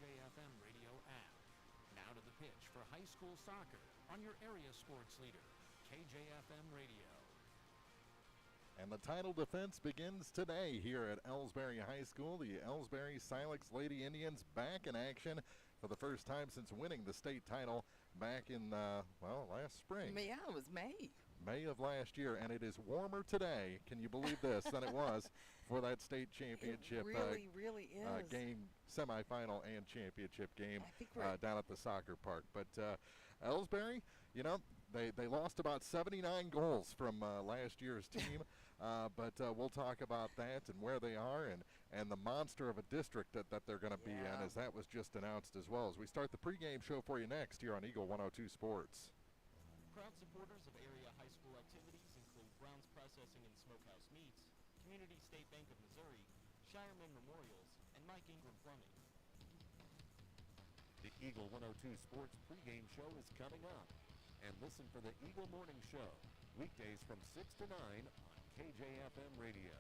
KJFM radio app. Now to the pitch for high school soccer on your area sports leader, KJFM Radio. And the title defense begins today here at Elsberry High School. The Elsberry Silex Lady Indians back in action for the first time since winning the state title back in, last spring. Yeah, it was May. May of last year, and it is warmer today, can you believe this, than it was for that state championship It really is. game, semifinal and championship game I think we're down at the soccer park. But Elsberry, they lost about 79 goals from last year's team, but we'll talk about that and where they are and the monster of a district that they're going to be in, as that was just announced as well. As we start the pregame show for you next here on Eagle 102 Sports. Proud supporters of area high school activities include Brown's Processing and Smokehouse Meats, Community State Bank of Missouri, Shireman Memorials, and Mike Ingram Plumbing. The Eagle 102 Sports pregame show is coming up. And listen for the Eagle Morning Show, weekdays from 6 to 9 on KJFM Radio.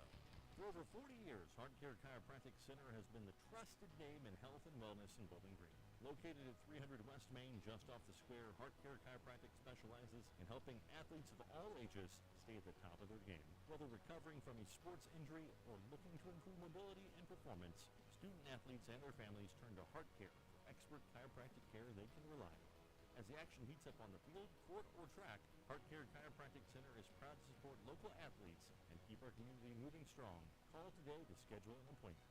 For over 40 years, Heart Care Chiropractic Center has been the trusted name in health and wellness in Bowling Green. Located at 300 West Main, just off the square, Heart Care Chiropractic specializes in helping athletes of all ages stay at the top of their game. Whether recovering from a sports injury or looking to improve mobility and performance, student athletes and their families turn to Heart Care for expert chiropractic care they can rely on. As the action heats up on the field, court, or track, Heart Care Chiropractic Center is proud to support local athletes and keep our community moving strong. Call today to schedule an appointment.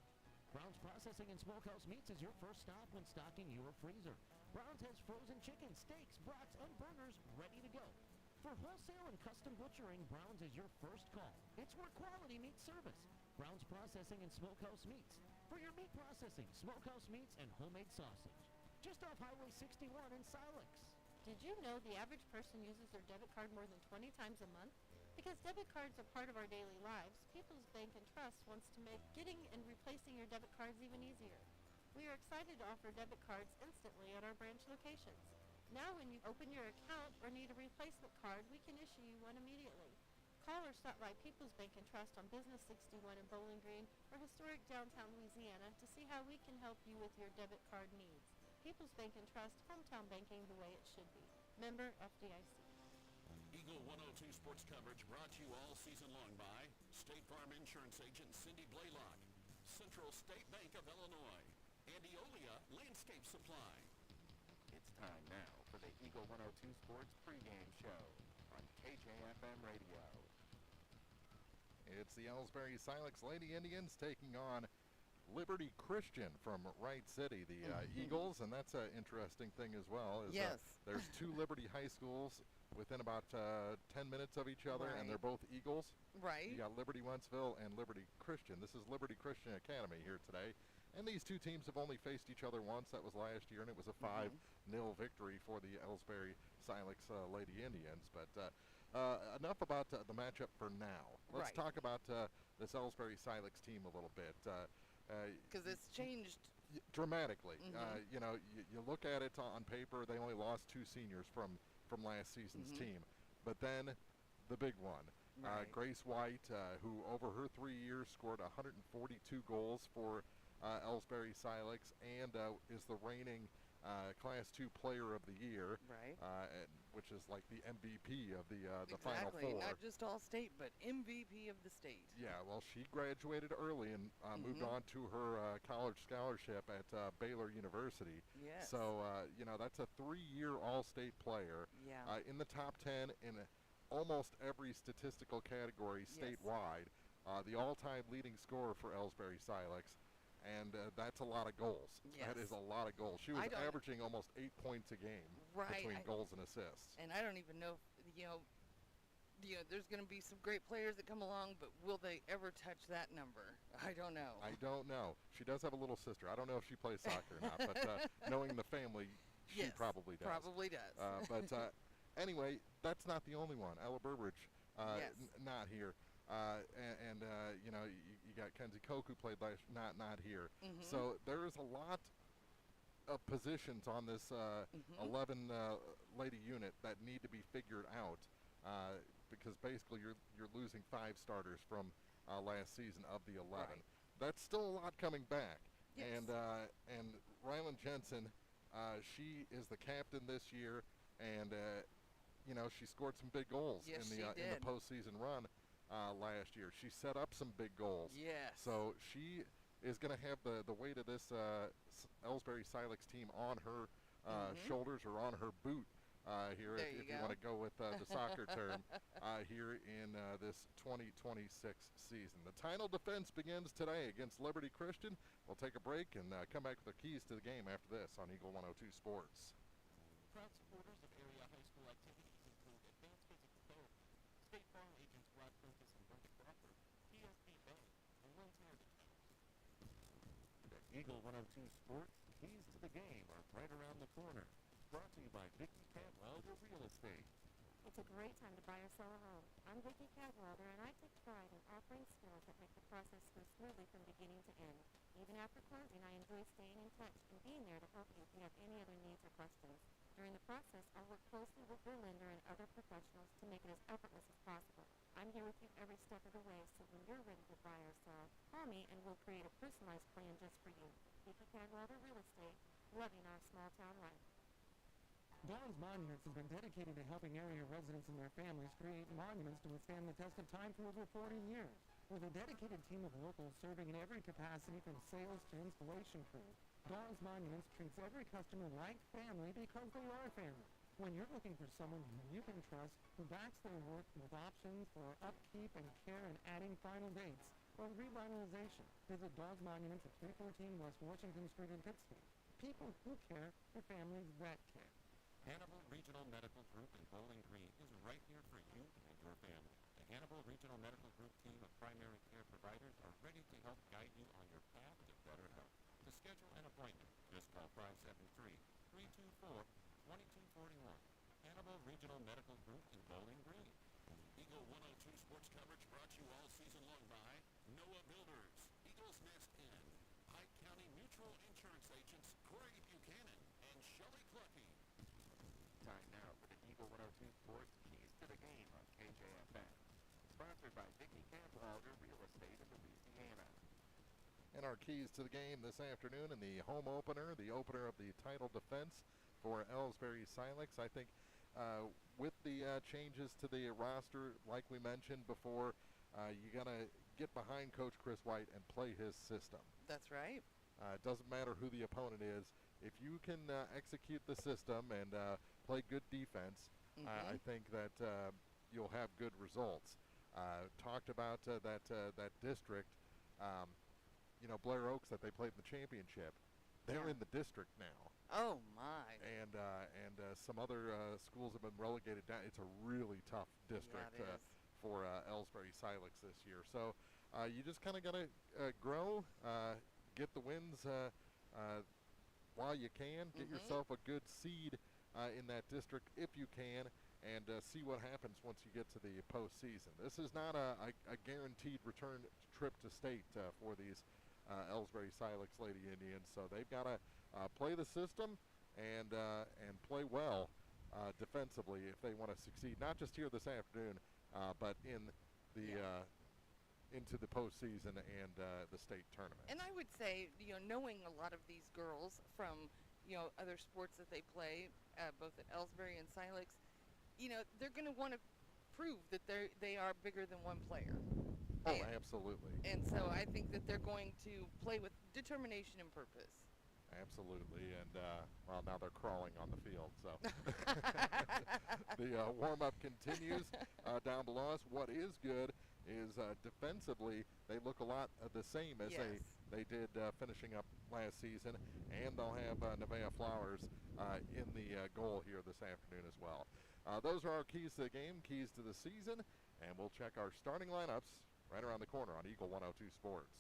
Brown's Processing and Smokehouse Meats is your first stop when stocking your freezer. Brown's has frozen chicken, steaks, brats, and burgers ready to go. For wholesale and custom butchering, Brown's is your first call. It's where quality meets service. Brown's Processing and Smokehouse Meats. For your meat processing, smokehouse meats, and homemade sausage. Just off Highway 61 in Silex. Did you know the average person uses their debit card more than 20 times a month? Because debit cards are part of our daily lives, People's Bank and Trust wants to make getting and replacing your debit cards even easier. We are excited to offer debit cards instantly at our branch locations. Now when you open your account or need a replacement card, we can issue you one immediately. Call or stop by People's Bank and Trust on Business 61 in Bowling Green or historic downtown Louisiana to see how we can help you with your debit card needs. People's Bank and Trust, hometown banking the way it should be. Member FDIC. Eagle 102 sports coverage brought to you all season long by State Farm Insurance Agent Cindy Blaylock, Central State Bank of Illinois, and Eolia Landscape Supply. It's time now for the Eagle 102 Sports pregame show on KJFM Radio. It's the Elsberry Silex Lady Indians taking on Liberty Christian from Wright City, the Eagles, and that's an interesting thing as well. Yes. There's two Liberty high schools within about 10 minutes of each other, and they're both Eagles. Right. You got Liberty Wentzville and Liberty Christian. This is Liberty Christian Academy here today. And these two teams have only faced each other once. That was last year, and it was a 5-0 victory for the Elsberry Silex Lady Indians. But enough about the matchup for now. Let's talk about this Elsberry Silex team a little bit. Because it's changed dramatically. You look at it on paper, they only lost 2 seniors from last season's team. But then the big one, Grace White, who over her 3 years scored 142 goals for Elsberry Silex and is the reigning Class 2 Player of the Year, which is like the MVP of the Final Four. Not just all-state, but MVP of the state. Yeah, well, she graduated early and moved on to her college scholarship at Baylor University. Yes. So, that's a 3-year all-state player in the top 10 in almost every statistical category statewide. The all-time leading scorer for Elsberry Silex. And that's a lot of goals. Yes. That is a lot of goals. She was averaging almost 8 points a game between goals and assists. And I don't even know if, there's going to be some great players that come along, but will they ever touch that number? I don't know. I don't know. She does have a little sister. I don't know if she plays soccer or not, but knowing the family, she probably does. Probably does. But anyway, that's not the only one. Ella Burbridge, not here. You got Kenzie Koch, who played last, not here. So there is a lot of positions on this 11 lady unit that need to be figured out because basically you're losing 5 starters from last season of the 11. That's still a lot coming back. Yes. And Rylan Jensen, she is the captain this year, and she scored some big goals Yes, in she the did. postseason run last year. She set up some big goals. Yes. So she is going to have the weight of this Elsberry Silex team on her shoulders or on her boot here, There if you you go. want to go with the soccer term, here in this 2026 season. The title defense begins today against Liberty Christian. We'll take a break and come back with the keys to the game after this on Eagle 102 Sports. Proud supporters of area high school activities include advanced physical therapy, State Farm agents Rod Prentice and Brenda Crawford, PSP Bank, and Lynn's Heritage House. The Eagle 102 Sports keys to the game are right around the corner. Brought to you by Vicki Cadwalder Real Estate. It's a great time to buy or sell a home. I'm Vicki Cadwalder, and I take pride in offering skills that make the process go smoothly from beginning to end. Even after closing, I enjoy staying in touch and being there to help you if you have any other needs or questions. During the process, I'll work closely with your lender and other professionals to make it as effortless as possible. I'm here with you every step of the way, so when you're ready to buy or sell, call me and we'll create a personalized plan just for you. Vicki Cadwalder Real Estate, loving our small town life. Dawn's Monuments has been dedicated to helping area residents and their families create monuments to withstand the test of time for over 40 years. With a dedicated team of locals serving in every capacity from sales to installation crew, Dawn's Monuments treats every customer like family because they are family. When you're looking for someone who you can trust, who backs their work with options for upkeep and care and adding final dates or revitalization, visit Dawn's Monuments at 314 West Washington Street in Pittsfield. People who care for families that care. Hannibal Regional Medical Group in Bowling Green is right here for you and your family. The Hannibal Regional Medical Group team of primary care providers are ready to help guide you on your path to better health. To schedule an appointment, just call 573-324-2241. Hannibal Regional Medical Group in Bowling Green. Eagle 102 sports coverage brought to you all season long by Noah Builders, Eagles Nest Inn, Pike County Mutual Insurance Agents Corey Buchanan, and Shelley Clucky. Time now for the Eagle 102 Sports Keys to the Game on KJFM. Sponsored by Vicki Cadwalder Real Estate in Louisiana. And our keys to the game this afternoon in the home opener, the opener of the title defense for Elsberry Silex. I think with the changes to the roster, like we mentioned before, you got to get behind Coach Chris White and play his system. That's right. It doesn't matter who the opponent is. If you can execute the system and play good defense, I think that you'll have good results. Talked about that district, Blair Oaks that they played in the championship. They're in the district now. Oh, my. And some other schools have been relegated down. It's a really tough district Yeah, it is. for Elsberry Silex this year. So you just kind of got to grow, get the wins while you can. Get yourself a good seed in that district if you can, and see what happens once you get to the postseason. This is not a guaranteed return trip to state for these Elsberry Silex Lady Indians. So they've got to play the system and play well defensively if they want to succeed, not just here this afternoon, but in the into the postseason and the state tournament. And I would say, knowing a lot of these girls from, other sports that they play, both at Elsberry and Silex, they're going to want to prove that they are bigger than one player. Oh, absolutely. And so I think that they're going to play with determination and purpose. Absolutely, and now they're crawling on the field. So the warm-up continues down below us. What is good is defensively they look a lot the same as they did finishing up last season, and they'll have Nevaeh Flowers in the goal here this afternoon as well. Those are our keys to the game, keys to the season, and we'll check our starting lineups right around the corner on Eagle 102 Sports.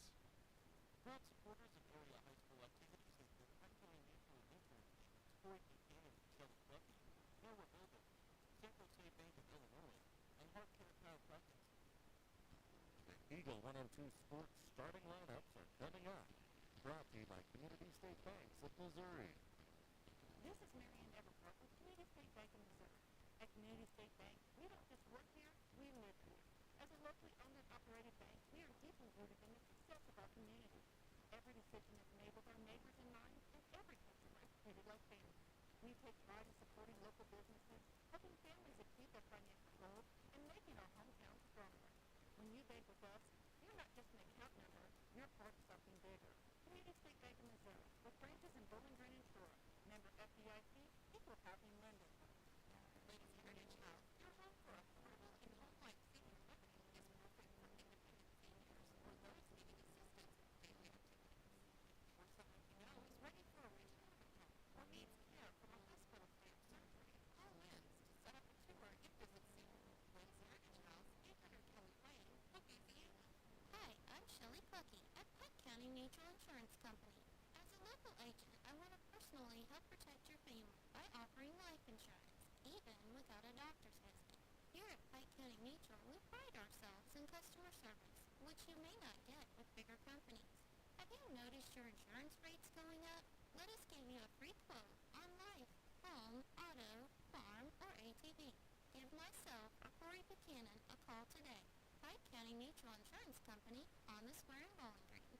Proud supporters of area high school activities include Pike County Mutual Insurance Agents Corey Buchanan and Shelley Clucky, Noah Builders, Central State Bank of Illinois, and Heart Care Chiropractic. The Eagle 102 Sports starting lineups are coming up. Brought to you by Community State Banks of Missouri. This is Marianne Everport with Community State Bank in Missouri. At Community State Bank, we don't just work here, we live here. As a locally owned and operated bank, we are deeply rooted in the success of our community. Every decision is made with our neighbors in mind and every customer is treated like family. We take pride in supporting local businesses, helping families achieve their financial goals, and making our hometown stronger. When you bank with us, you're not just an account number, you're part of something bigger. Community State Bank of Missouri, with branches in Bowling Green and Truro. Member FDIC, equal housing lender. Ladies Heritage House, your home for affordable and home-like senior living is perfect for independent seniors or those needing assistance with daily activities. Or someone you know is ready for a retirement home or needs care from a hospital stay or surgery. Call Lynn's to set up a tour and visit senior. Lynn's Heritage House, 800 Kelly Lane, Louisiana. Hi, I'm Shelley Clucky at Pike County Mutual Insurance Company. As a local agent, I want to personally help protect your family by offering life insurance, even without a doctor's visit. Here at Pike County Mutual, we pride ourselves in customer service, which you may not get with bigger companies. Have you noticed your insurance rates going up? Let us give you a free quote on life, home, auto, farm, or ATV. Give myself or Corey Buchanan a call today. Pike County Mutual Insurance Company on the square in Bowling Green.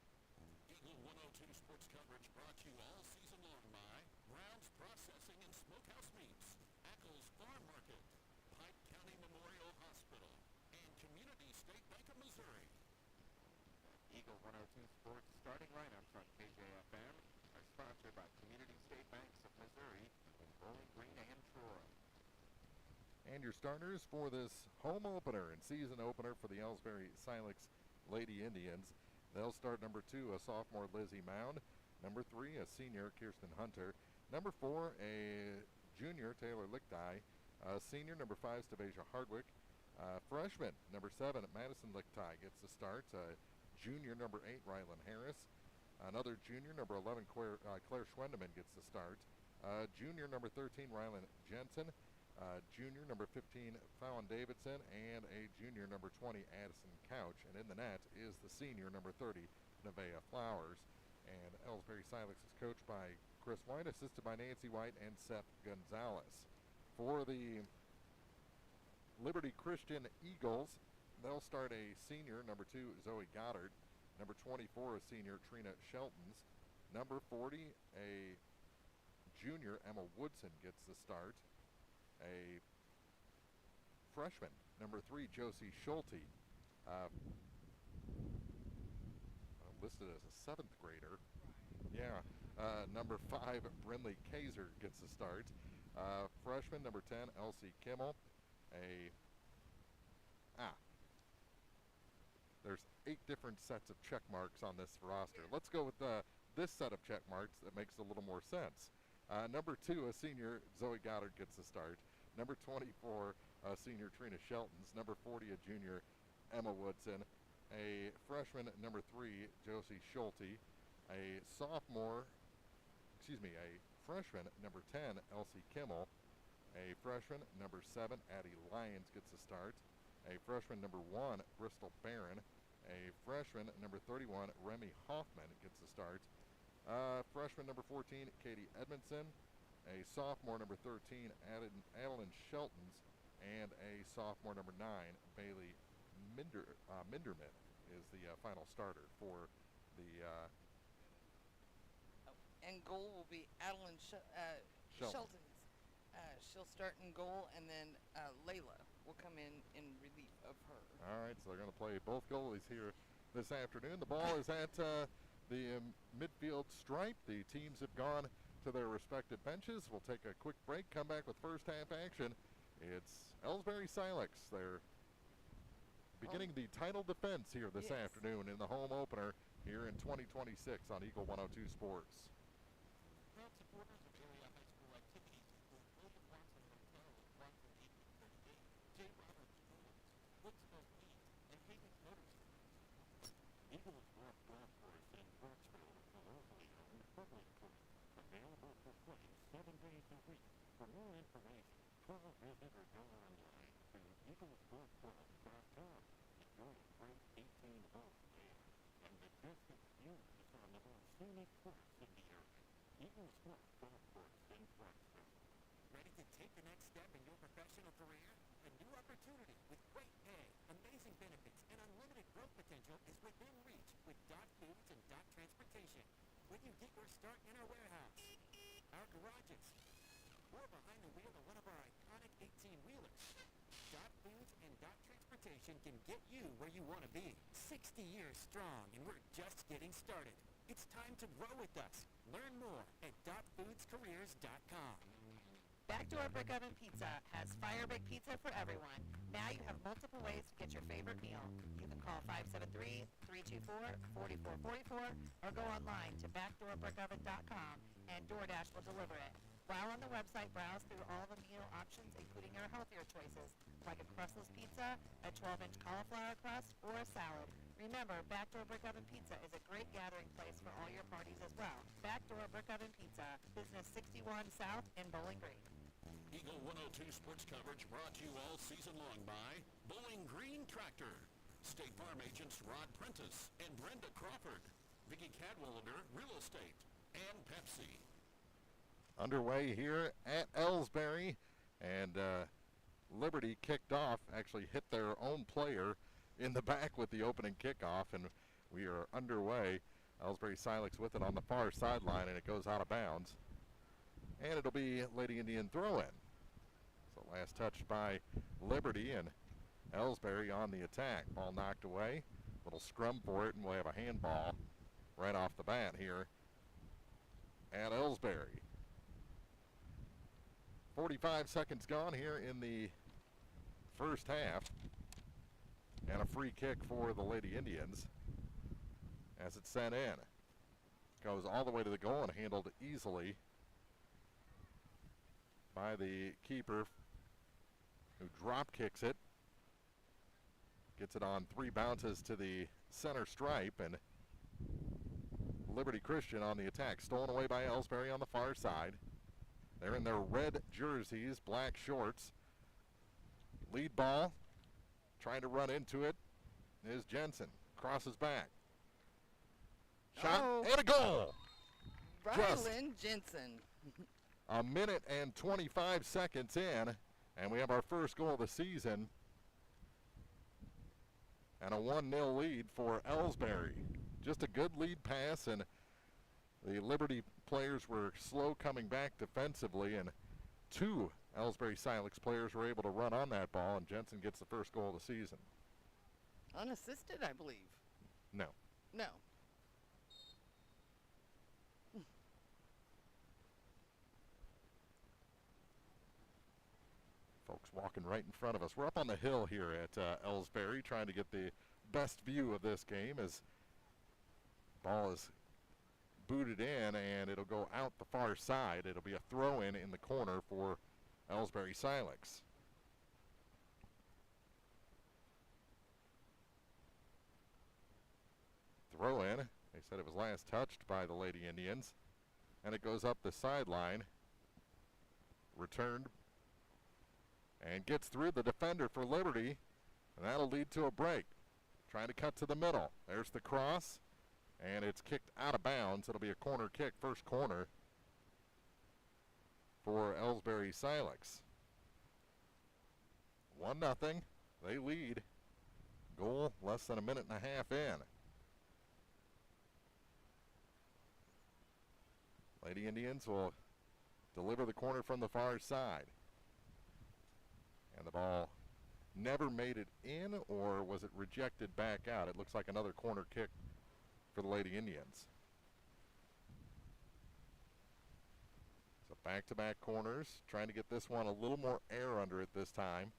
Eagle 102 sports coverage brought to you all season long by Brown's Processing and Smokehouse Meats, Ackles Farm Market, Pike County Memorial Hospital, and Community State Bank of Missouri. Eagle 102 Sports starting lineups on KJFM are sponsored by Community State Banks of Missouri in Bowling Green and Truro. And your starters for this home opener and season opener for the Elsberry Silex Lady Indians. They'll start number 2, a sophomore Lizzie Mound. Number 3, a senior Kirsten Hunter. Number 4, a junior Taylor Lichtai. Senior number 5, Stavasia Hardwick. Freshman number 7, Madison Lichtai gets the start. Junior number 8, Rylan Harris. Another junior number 11, Claire Schwendeman gets the start. Junior number 13, Rylan Jensen. Junior number 15, Fallon Davidson, and a junior number 20, Addison Couch. And in the net is the senior number 30, Nevaeh Flowers. And Elsberry Silex is coached by Chris White, assisted by Nancy White and Seth Gonzalez. For the Liberty Christian Eagles, they'll start a senior, number 2, Zoe Goddard. Number 24, a senior, Trina Sheltons. Number 40, a junior, Emma Woodson gets the start. A freshman, number 3, Josie Schulte, listed as a 7th grader. Yeah. Number 5, Brinley Kaiser gets the start. Freshman, number 10, Elsie Kimmel. There's 8 different sets of check marks on this roster. Let's go with this set of check marks that makes a little more sense. Number 2, a senior, Zoe Goddard gets the start. Number 24, senior Trina Sheltons. Number 40, a junior, Emma Woodson. A freshman, number 3, Josie Schulte. A freshman, number 10, Elsie Kimmel. A freshman, number 7, Addie Lyons gets the start. A freshman, number 1, Bristol Barron. A freshman, number 31, Remy Hoffman gets the start. Freshman, number 14, Katie Edmondson. A sophomore, number 13, Adeline Sheltons. And a sophomore, number 9, Bailey Minderman is the final starter for the... And goal will be Adeline Sheltons. She'll start in goal, and then Layla will come in relief of her. All right, so they're going to play both goalies here this afternoon. The ball is at the midfield stripe. The teams have gone to their respective benches. We'll take a quick break, come back with first half action. It's Elsberry Silex. They're beginning the title defense here this afternoon in the home opener here in 2026 on Eagle 102 Sports. Proud supporters of area high school activities include William Watson Hotel in Clarkson 1838, J. Roberts Schools, Woodsville Meat, and Hayden's Motorsports. Eagles Bluff Golf Course in Clarksville is a locally owned bowling course, available for play 7 days a week. For more information, call, visit, or go online to eaglesgolfclub.com. Enjoy a great 18 holes there and the distance views on the most scenic course in the area. Eagles Bluff Golf Course in Clarksville. Ready to take the next step in your professional career? A new opportunity with great pay, amazing benefits, and unlimited growth potential is within reach with Dot Foods and Dot Transportation. when you get your start in our warehouse, our garages, or behind the wheel of one of our iconic 18-wheelers. Dot Foods and Dot Transportation can get you where you want to be. 60 years strong, and we're just getting started. It's time to grow with us. Learn more at dotfoodscareers.com. Backdoor Brick Oven Pizza has fire baked pizza for everyone. Now you have multiple ways to get your favorite meal. You can call 573-324-4444 or go online to backdoorbrickoven.com and DoorDash will deliver it. While on the website, browse through all the meal options, including our healthier choices, like a crustless pizza, a 12-inch cauliflower crust, or a salad. Remember, Backdoor Brick Oven Pizza is a great gathering place for all your parties as well. Backdoor Brick Oven Pizza, Business 61 South in Bowling Green. Eagle 102 sports coverage brought to you all season long by Bowling Green Tractor, State Farm agents Rod Prentice and Brenda Crawford, Vicki Cadwalader Real Estate, and Pepsi. Underway here at Elsberry, and Liberty kicked off, actually hit their own player in the back with the opening kickoff, and we are underway. Elsberry Silex with it on the far sideline, and it goes out of bounds. And it'll be Lady Indian throw-in. So last touched by Liberty, and Elsberry on the attack. Ball knocked away. Little scrum for it, and we'll have a handball right off the bat here at Elsberry. 45 seconds gone here in the first half. And a free kick for the Lady Indians as it's sent in. Goes all the way to the goal and handled easily by the keeper, who drop kicks it. Gets it on 3 bounces to the center stripe, and Liberty Christian on the attack. Stolen away by Elsberry on the far side. They're in their red jerseys, black shorts. Lead ball. Trying to run into it is Jensen. Crosses back. Shot and a goal. Rylan Jensen. A minute and 25 seconds in, and we have our first goal of the season. And a 1-0 lead for Elsberry. Just a good lead pass, and the Liberty players were slow coming back defensively, and 2 Elsberry Silex players were able to run on that ball, and Jensen gets the first goal of the season. Unassisted, I believe. No. No. Folks walking right in front of us. We're up on the hill here at Elsberry, trying to get the best view of this game as ball is booted in, and it'll go out the far side. It'll be a throw-in in the corner for Elsberry Silex. Throw in. They said it was last touched by the Lady Indians, and it goes up the sideline. Returned and gets through the defender for Liberty, and that'll lead to a break. Trying to cut to the middle. There's the cross, and it's kicked out of bounds. It'll be a corner kick, first corner for Elsberry Silex. 1-0. They lead. Goal less than a minute and a half in. Lady Indians will deliver the corner from the far side. And the ball never made it in, or was it rejected back out? It looks like another corner kick for the Lady Indians. So back-to-back corners, trying to get this one a little more air under it this time.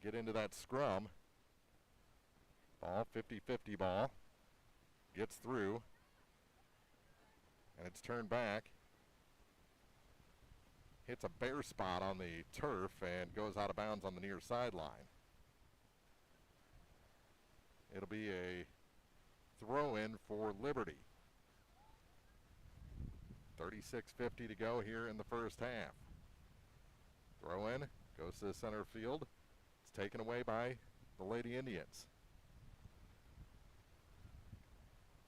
Get into that scrum. Ball, 50-50 ball. Gets through. And it's turned back. Hits a bare spot on the turf and goes out of bounds on the near sideline. It'll be a throw-in for Liberty. 36:50 to go here in the first half. Throw-in, goes to the center field. It's taken away by the Lady Indians.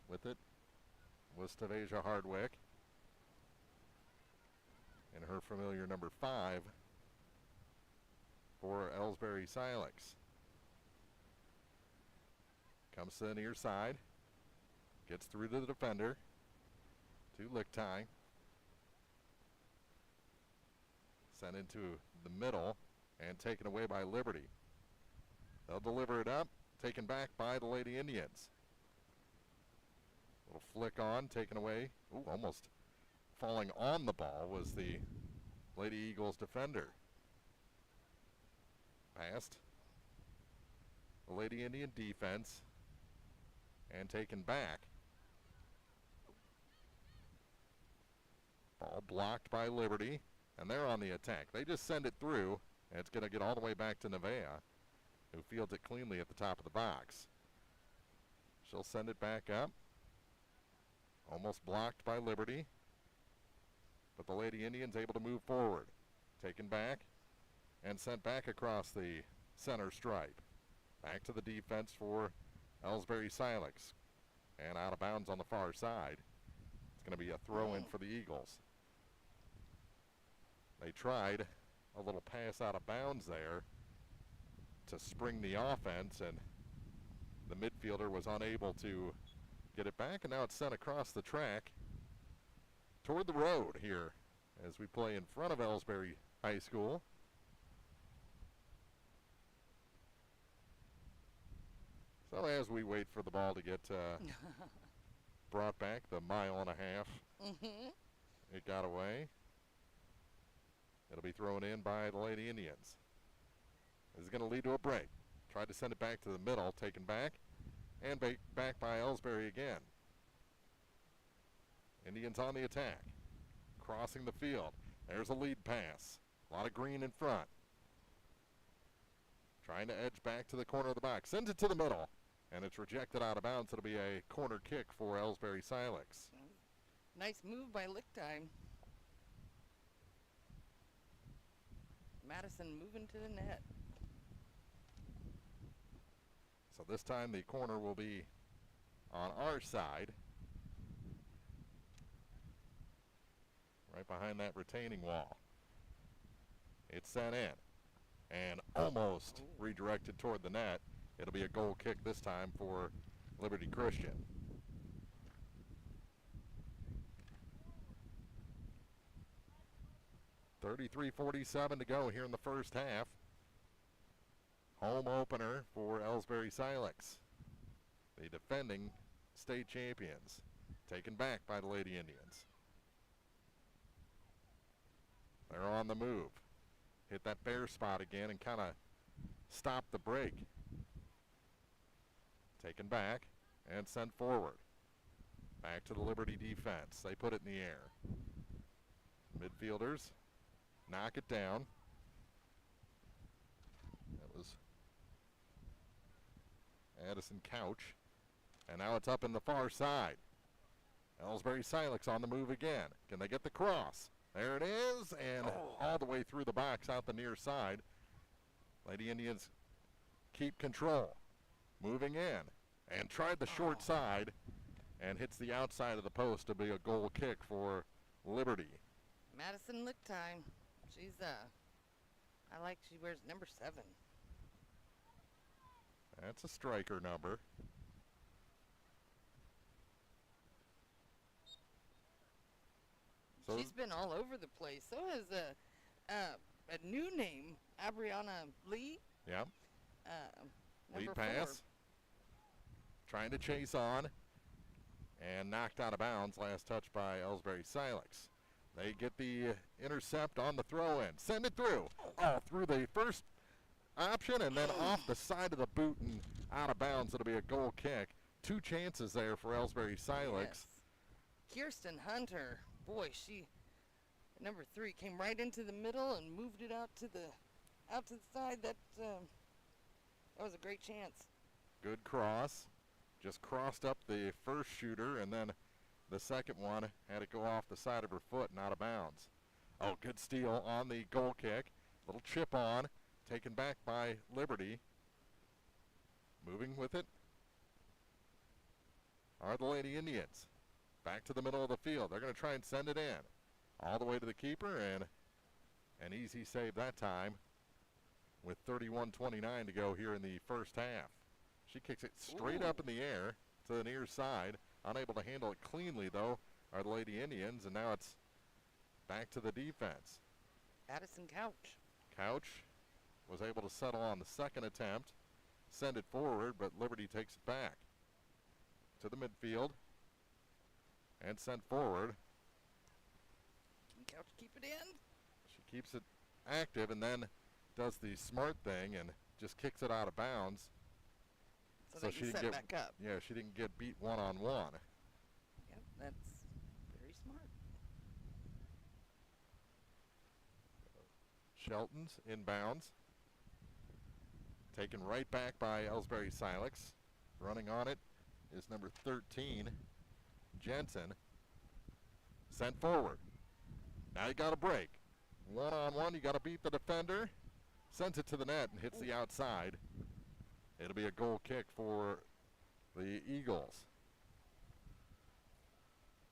With it was Taveja Hardwick and her familiar number 5 for Elsberry Silex. Comes to the near side, gets through to the defender, to Lichtai. Sent into the middle and taken away by Liberty. They'll deliver it up, taken back by the Lady Indians. Little flick on, taken away. Ooh, almost falling on the ball was the Lady Eagles defender. Passed the Lady Indian defense and taken back. Ball blocked by Liberty, and they're on the attack. They just send it through, and it's going to get all the way back to Nevaeh, who fields it cleanly at the top of the box. She'll send it back up. Almost blocked by Liberty, but the Lady Indians able to move forward. Taken back and sent back across the center stripe. Back to the defense for Elsberry Silex, and out of bounds on the far side. It's going to be a throw-in for the Eagles. They tried a little pass out of bounds there to spring the offense, and the midfielder was unable to get it back, and now it's sent across the track toward the road here as we play in front of Elsberry High School. So as we wait for the ball to get brought back, the 1.5 miles, it got away. It'll be thrown in by the Lady Indians. This is going to lead to a break. Tried to send it back to the middle, taken back, and back by Elsberry again. Indians on the attack, crossing the field. There's a lead pass. A lot of green in front. Trying to edge back to the corner of the box. Sends it to the middle, and it's rejected out of bounds. It'll be a corner kick for Elsberry Silex. Nice move by Lichtai. Madison moving to the net. So this time the corner will be on our side. Right behind that retaining wall. It's sent in and almost redirected toward the net. It'll be a goal kick this time for Liberty Christian. .33:47 to go here in the first half. Home opener for Elsberry Silex, the defending state champions, taken back by the Lady Indians. They're on the move. Hit that bare spot again and kind of stop the break. Taken back and sent forward. Back to the Liberty defense. They put it in the air. Midfielders knock it down. That was Addison Couch. And now it's up in the far side. Elsberry Silex on the move again. Can they get the cross? There it is, and all the way through the box out the near side. Lady Indians keep control. Moving in, and tried the short side, and hits the outside of the post to be a goal kick for Liberty. Madison Lichtai. She's, I like she wears number 7. That's a striker number. So she's been all over the place. So has a new name, Abriana Lee. Yeah. Number Lead pass. 4. Trying to chase on. And knocked out of bounds. Last touch by Elsberry Silex. They get the intercept on the throw-in. Send it through. Oh, through the first option and then off the side of the boot and out of bounds. It'll be a goal kick. 2 chances there for Elsberry Silex. Yes. Kirsten Hunter. Boy, she, number 3, came right into the middle and moved it out to the side. That was a great chance. Good cross. Just crossed up the first shooter, and then the second one had it go off the side of her foot and out of bounds. Oh, good steal on the goal kick. Little chip on, taken back by Liberty. Moving with it are the Lady Indians. Back to the middle of the field. They're going to try and send it in. All the way to the keeper, and an easy save that time with 31:29 to go here in the first half. She kicks it straight up in the air to the near side. Unable to handle it cleanly, though, are the Lady Indians, and now it's back to the defense. Addison Couch. Couch was able to settle on the second attempt, send it forward, but Liberty takes it back to the midfield and sent forward. Can Couch keep it in? She keeps it active and then does the smart thing and just kicks it out of bounds. So she didn't get back up. Yeah, she didn't get beat one-on-one. Yep, that's very smart. Shelton's inbounds. Taken right back by Elsberry Silex. Running on it is number 13, Jensen. Sent forward. Now you got to break. One-on-one, you got to beat the defender. Sends it to the net and hits the outside. It'll be a goal kick for the Eagles.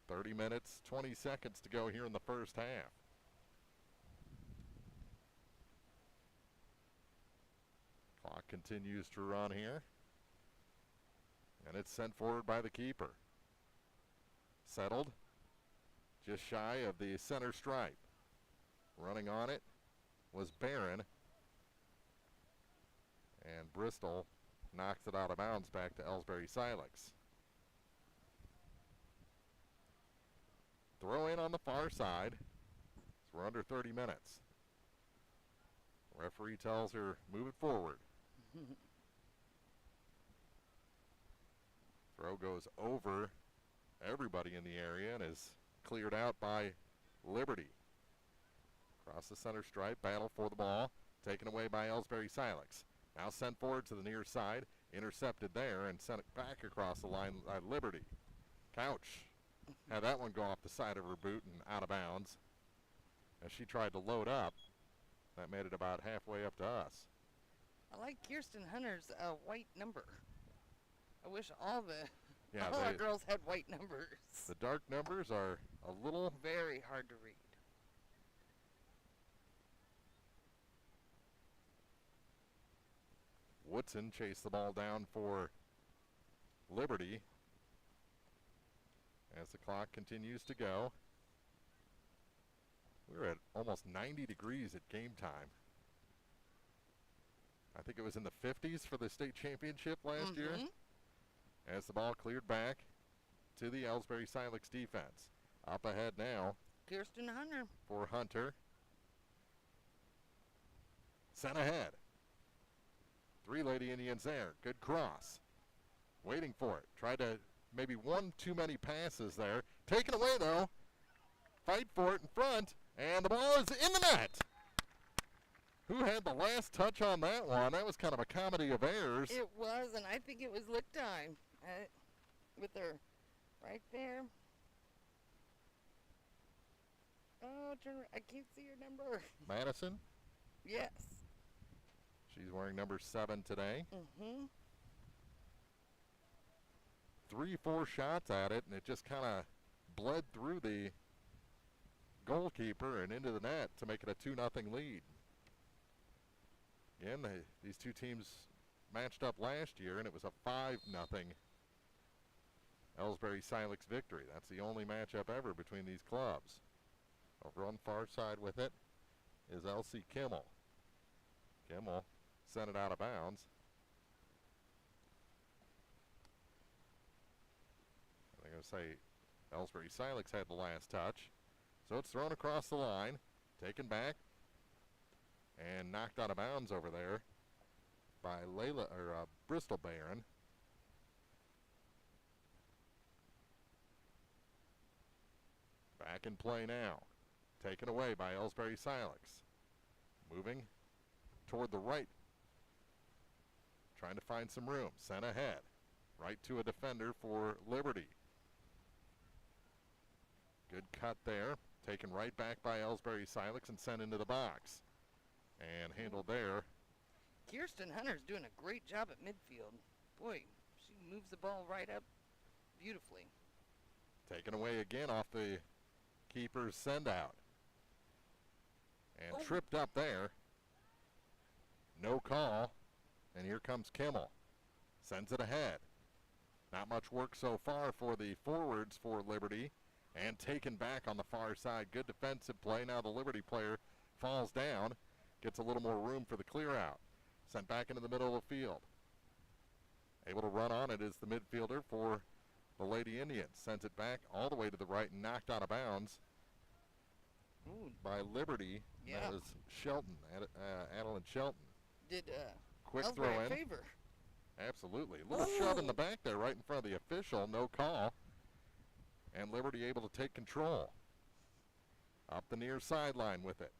30 minutes, 20 seconds to go here in the first half. Clock continues to run here. And it's sent forward by the keeper. Settled just shy of the center stripe. Running on it was Barron. And Bristol knocks it out of bounds back to Elsberry Silex. Throw in on the far side. So we're under 30 minutes. Referee tells her, move it forward. Throw goes over everybody in the area and is cleared out by Liberty. Across the center stripe, battle for the ball. Taken away by Elsberry Silex. Now sent forward to the near side, intercepted there, and sent it back across the line by Liberty. Couch had that one go off the side of her boot and out of bounds. As she tried to load up, that made it about halfway up to us. I like Kirsten Hunter's white number. I wish all Yeah, our girls had white numbers. The dark numbers are a little very hard to read. Woodson chased the ball down for Liberty as the clock continues to go. We're at almost 90 degrees at game time. I think it was in the 50s for the state championship last year. As the ball cleared back to the Elsberry Silex defense. Up ahead now. Kirsten Hunter. For Hunter. Sent ahead. 3 Lady Indians there. Good cross. Waiting for it. Tried to maybe one too many passes there. Taken away though. Fight for it in front. And the ball is in the net. Who had the last touch on that one? That was kind of a comedy of errors. It was, and I think it was lick time. With her right there. Oh, I can't see your number. Madison? Yes. She's wearing number 7 today. 3-4 shots at it, and it just kind of bled through the goalkeeper and into the net to make it a 2-0 lead. Again, these two teams matched up last year, and it was a 5-0 Elsberry Silex victory. That's the only matchup ever between these clubs. Over on the far side with it is Elsie Kimmel. Kimmel sent it out of bounds. I'm going to say Elsberry Silex had the last touch. So it's thrown across the line, taken back, and knocked out of bounds over there by Bristol Barron. Back in play now. Taken away by Elsberry Silex. Moving toward the right. Trying to find some room. Sent ahead. Right to a defender for Liberty. Good cut there. Taken right back by Elsberry Silex and sent into the box. And handled there. Kirsten Hunter's doing a great job at midfield. Boy, she moves the ball right up beautifully. Taken away again off the keeper's send out. And tripped up there. No call. And here comes Kimmel. Sends it ahead. Not much work so far for the forwards for Liberty. and taken back on the far side. Good defensive play. Now the Liberty player falls down, gets a little more room for the clear out. Sent back into the middle of the field. Able to run on it is the midfielder for the Lady Indians. Sends it back all the way to the right and knocked out of bounds by Liberty. Yeah. That was Shelton, Adeline Shelton. Did Quick Elsberry throw a in. favor. Absolutely. A little shove in the back there right in front of the official. No call. And Liberty able to take control. Up the near sideline with it.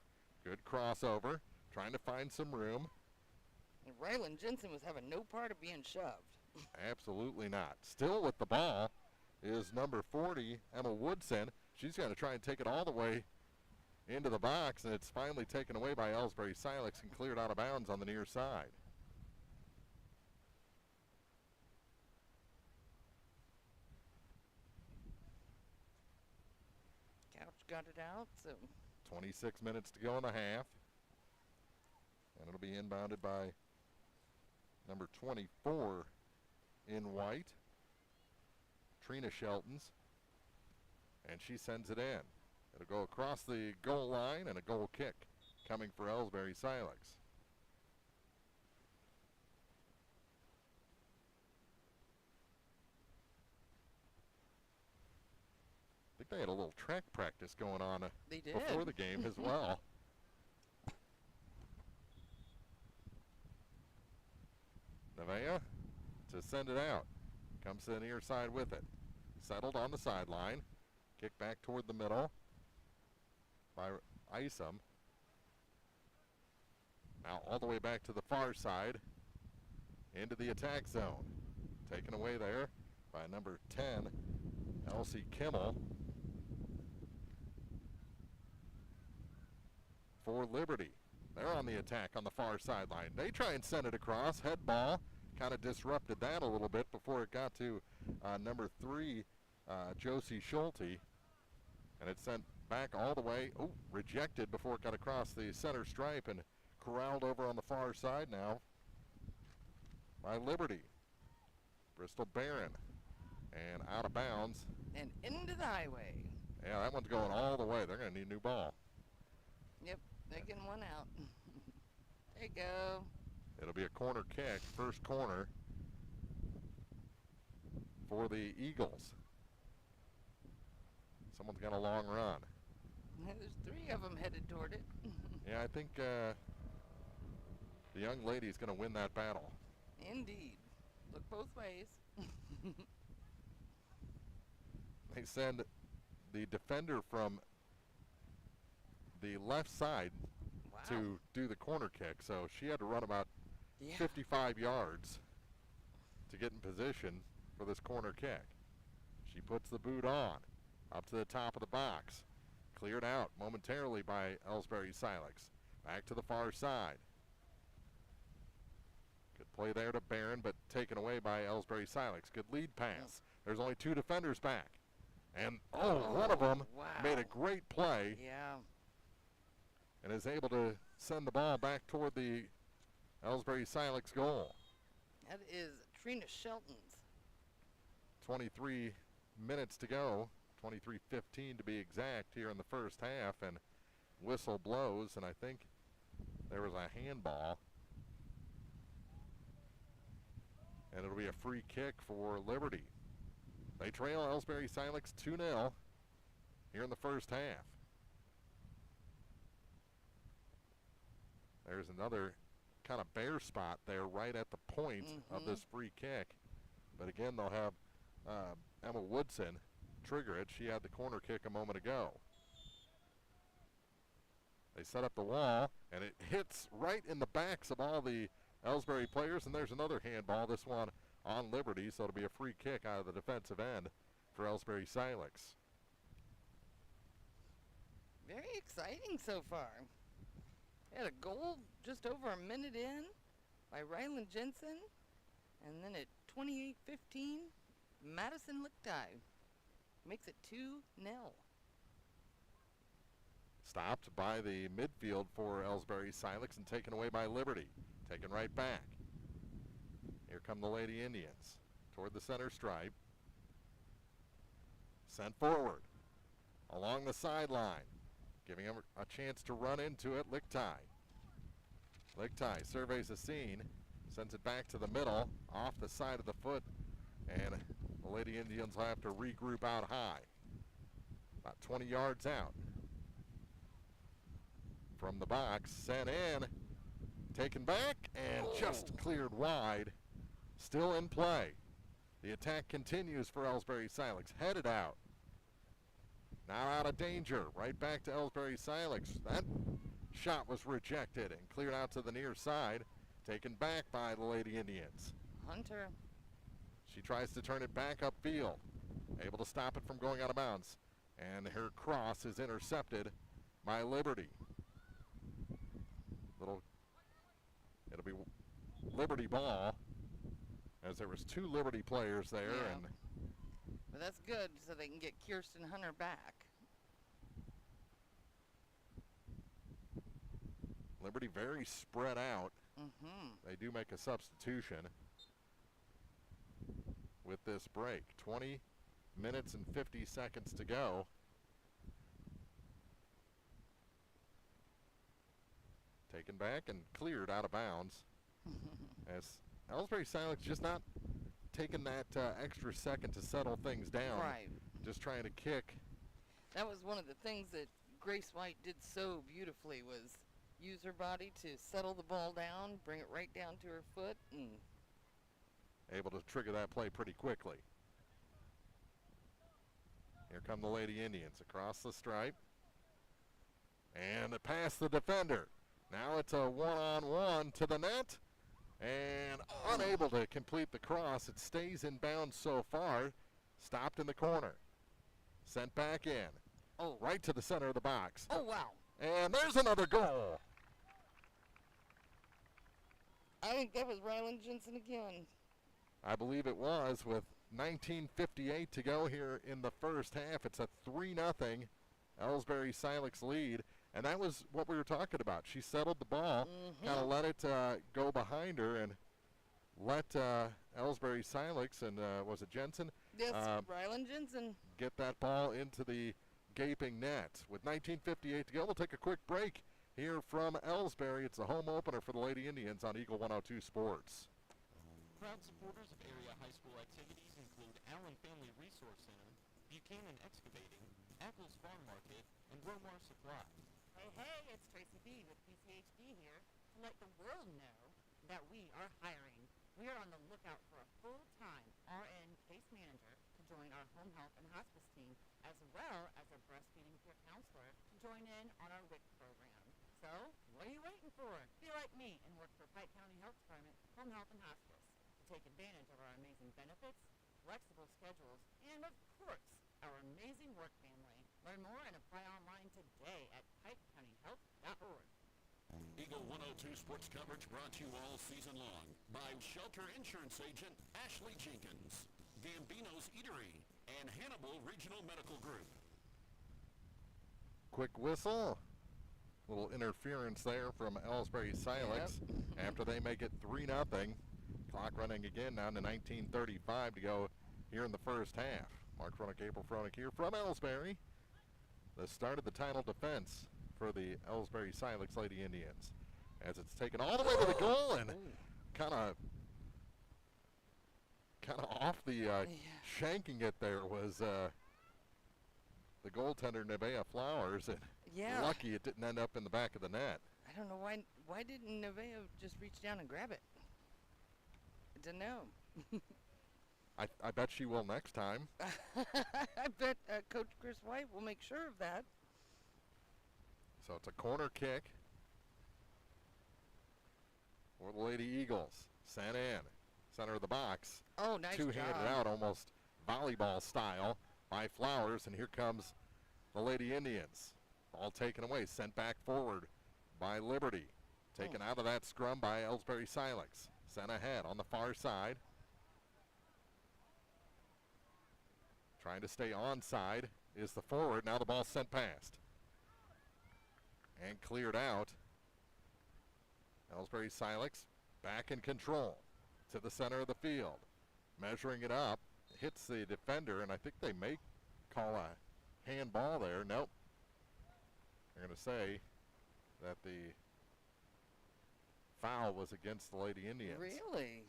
Good crossover. Trying to find some room. And Rylan Jensen was having no part of being shoved. Absolutely not. Still with the ball is number 40, Emma Woodson. She's going to try and take it all the way into the box, and it's finally taken away by Elsberry Silex and cleared out of bounds on the near side. Couch got it out, so 26 minutes to go in the half. And it'll be inbounded by number 24 in white, Trina Sheltons. And she sends it in. It'll go across the goal line and a goal kick coming for Elsberry Silex. I think they had a little track practice going on they did. before the game as well. Nevaeh to send it out. Comes to the near side with it. Settled on the sideline. Kick back toward the middle by Isom. Now all the way back to the far side into the attack zone. Taken away there by number 10, Elsie Kimmel. For Liberty. They're on the attack on the far sideline. They try and send it across. Head ball kind of disrupted that a little bit before it got to number 3, Josie Schulte. And it's sent back all the way. Oh, rejected before it got across the center stripe and corralled over on the far side now by Liberty. Bristol Barron. And out of bounds. And into the highway. Yeah, that one's going all the way. They're going to need a new ball. Yep, they're getting one out. There you go. It'll be a corner kick, first corner for the Eagles. Someone's got a long run. There's 3 of them headed toward it. Yeah, I think the young lady is going to win that battle. Indeed. Look both ways. They send the defender from the left side to do the corner kick, so she had to run about 55 yards to get in position for this corner kick. She puts the boot on, up to the top of the box. Cleared out momentarily by Elsberry Silex. Back to the far side. Good play there to Barron, but taken away by Elsberry Silex. Good lead pass. There's only 2 defenders back. And, one of them made a great play. Yeah. And is able to send the ball back toward the Elsberry Silex goal. That is Trina Shelton's. 23 minutes to go. 23:15 to be exact here in the first half. And whistle blows, and I think there was a handball. And it'll be a free kick for Liberty. They trail Elsberry Silex 2-0 here in the first half. There's another kind of bare spot there right at the point of this free kick. But again, they'll have Emma Woodson trigger it. She had the corner kick a moment ago. They set up the wall, and it hits right in the backs of all the Elsberry players, and there's another handball, this one on Liberty, so it'll be a free kick out of the defensive end for Elsberry Silex. Very exciting so far. They had a goal just over a minute in by Rylan Jensen, and then at 28:15, Madison Lichtai makes it 2-0. Stopped by the midfield for Elsberry Silex and taken away by Liberty. Taken right back. Here come the Lady Indians toward the center stripe. Sent forward. along the sideline, giving him a chance to run into it. Lichtai surveys the scene, sends it back to the middle, off the side of the foot, and the Lady Indians will have to regroup out high. About 20 yards out. From the box, sent in, taken back, and just cleared wide. Still in play. The attack continues for Elsberry Silex, headed out. Now out of danger, right back to Elsberry Silex. That shot was rejected and cleared out to the near side, taken back by the Lady Indians. Hunter. She tries to turn it back upfield, able to stop it from going out of bounds, and her cross is intercepted by Liberty. It'll be Liberty ball, as there was 2 Liberty players there, Yeah. and But that's good, so they can get Kirsten Hunter back. Liberty very spread out. Mm-hmm. They do make a substitution with this break. 20 minutes and 50 seconds to go. Taken back and cleared out of bounds. As Elsberry Silex just not taking that extra second to settle things down. Right. Just trying to kick. That was one of the things that Grace White did so beautifully, was use her body to settle the ball down, bring it right down to her foot, and Able to trigger that play pretty quickly. Here come the Lady Indians across the stripe. And past the defender. Now it's a one-on-one to the net. And unable to complete the cross. It stays in bounds so far. Stopped in the corner. Sent back in. oh, Right to the center of the box. oh wow! And there's another goal. I think that was Ryland Jensen again. I believe it was, with 19:58 to go here in the first half. It's a 3-0 Elsberry Silex lead. And that was what we were talking about. She settled the ball, kind of let it go behind her, and let Elsberry Silex and was it Jensen? Yes, Ryland Jensen. Get that ball into the gaping net. With 19:58 to go, we'll take a quick break here from Elsberry. It's the home opener for the Lady Indians on Eagle 102 Sports. Proud supporters of area high school activities include Allen Family Resource Center, Buchanan Excavating, Ackles Farm Market, and Romar Supply. Hey, it's Tracy B with PCHD here to let the world know that we are hiring. We are on the lookout for a full-time RN case manager to join our home health and hospice team, as well as a breastfeeding peer counselor to join in on our WIC program. So, what are you waiting for? Be like me and work for Pike County Health Department Home Health and Hospice to take advantage of our amazing benefits, flexible schedules, and of course, our amazing work family. Learn more and apply online today at pikecountyhealth.org. Eagle 102 sports coverage brought to you all season long by Shelter Insurance Agent Ashley Jenkins, Gambino's Eatery, and Hannibal Regional Medical Group. Quick whistle. Little interference there from Elsberry Silex after they make it 3-0. Clock running again down to 19:35 to go here in the first half. Mark Fronick, April Fronick here from Elsberry. The start of the title defense for the Elsberry Silex Lady Indians, as it's taken all the way to the goal and kind of off the shanking it there was the goaltender Nevaeh Flowers, and lucky it didn't end up in the back of the net. I don't know why didn't Nevaeh just reach down and grab it? I don't know. I bet she will next time. I bet Coach Chris White will make sure of that. So it's a corner kick for the Lady Eagles. Sent in, center of the box. Oh, nice Two-handed job. out, almost volleyball style by Flowers, and here comes the Lady Indians. Ball taken away, sent back forward by Liberty. Taken out of that scrum by Elsberry Silex. Sent ahead on the far side. Trying to stay onside is the forward. Now the ball sent past. And cleared out. Elsberry Silex back in control to the center of the field. Measuring it up. Hits the defender, and I think they may call a handball there. Nope. They're going to say that the foul was against the Lady Indians. Really?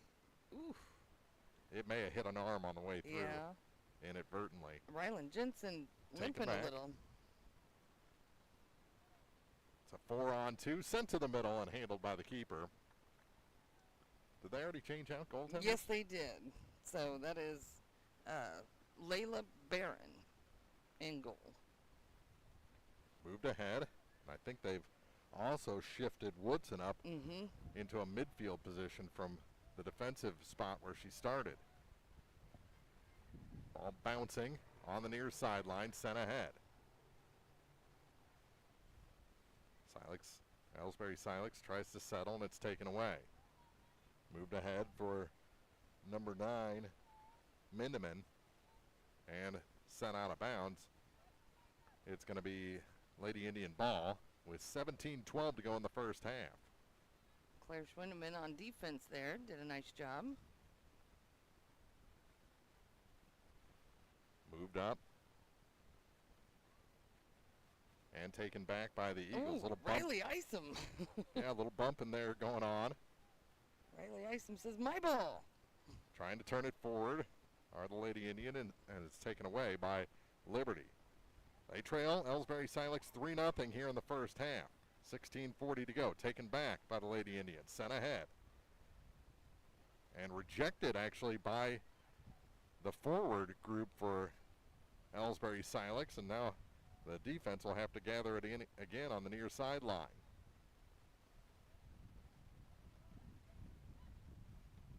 Oof. It may have hit an arm on the way through. Yeah. Inadvertently. Rylan Jensen Take it limping a back. little. It's a 4-on-2, sent to the middle and handled by the keeper. Did they already change out goaltenders? Yes, they did. So that is Layla Barron in goal. Moved ahead. I think they've also shifted Woodson up into a midfield position from the defensive spot where she started. Ball bouncing on the near sideline, sent ahead. Silex, Elsberry Silex tries to settle, and it's taken away. Moved ahead for number 9, Mindeman, and sent out of bounds. It's going to be Lady Indian ball with 17:12 to go in the first half. Claire Schwindeman on defense there did a nice job. Moved up. And taken back by the Eagles. Ooh, Little bump. Riley Isom. Yeah, a little bump in there going on. Riley Isom says, my ball. Trying to turn it forward are the Lady Indian, and it's taken away by Liberty. They trail Elsberry Silex 3-0 here in the first half. 16:40 to go. Taken back by the Lady Indians. Sent ahead. And rejected, actually, by the forward group for Elsberry Silex. And now the defense will have to gather it in again on the near sideline.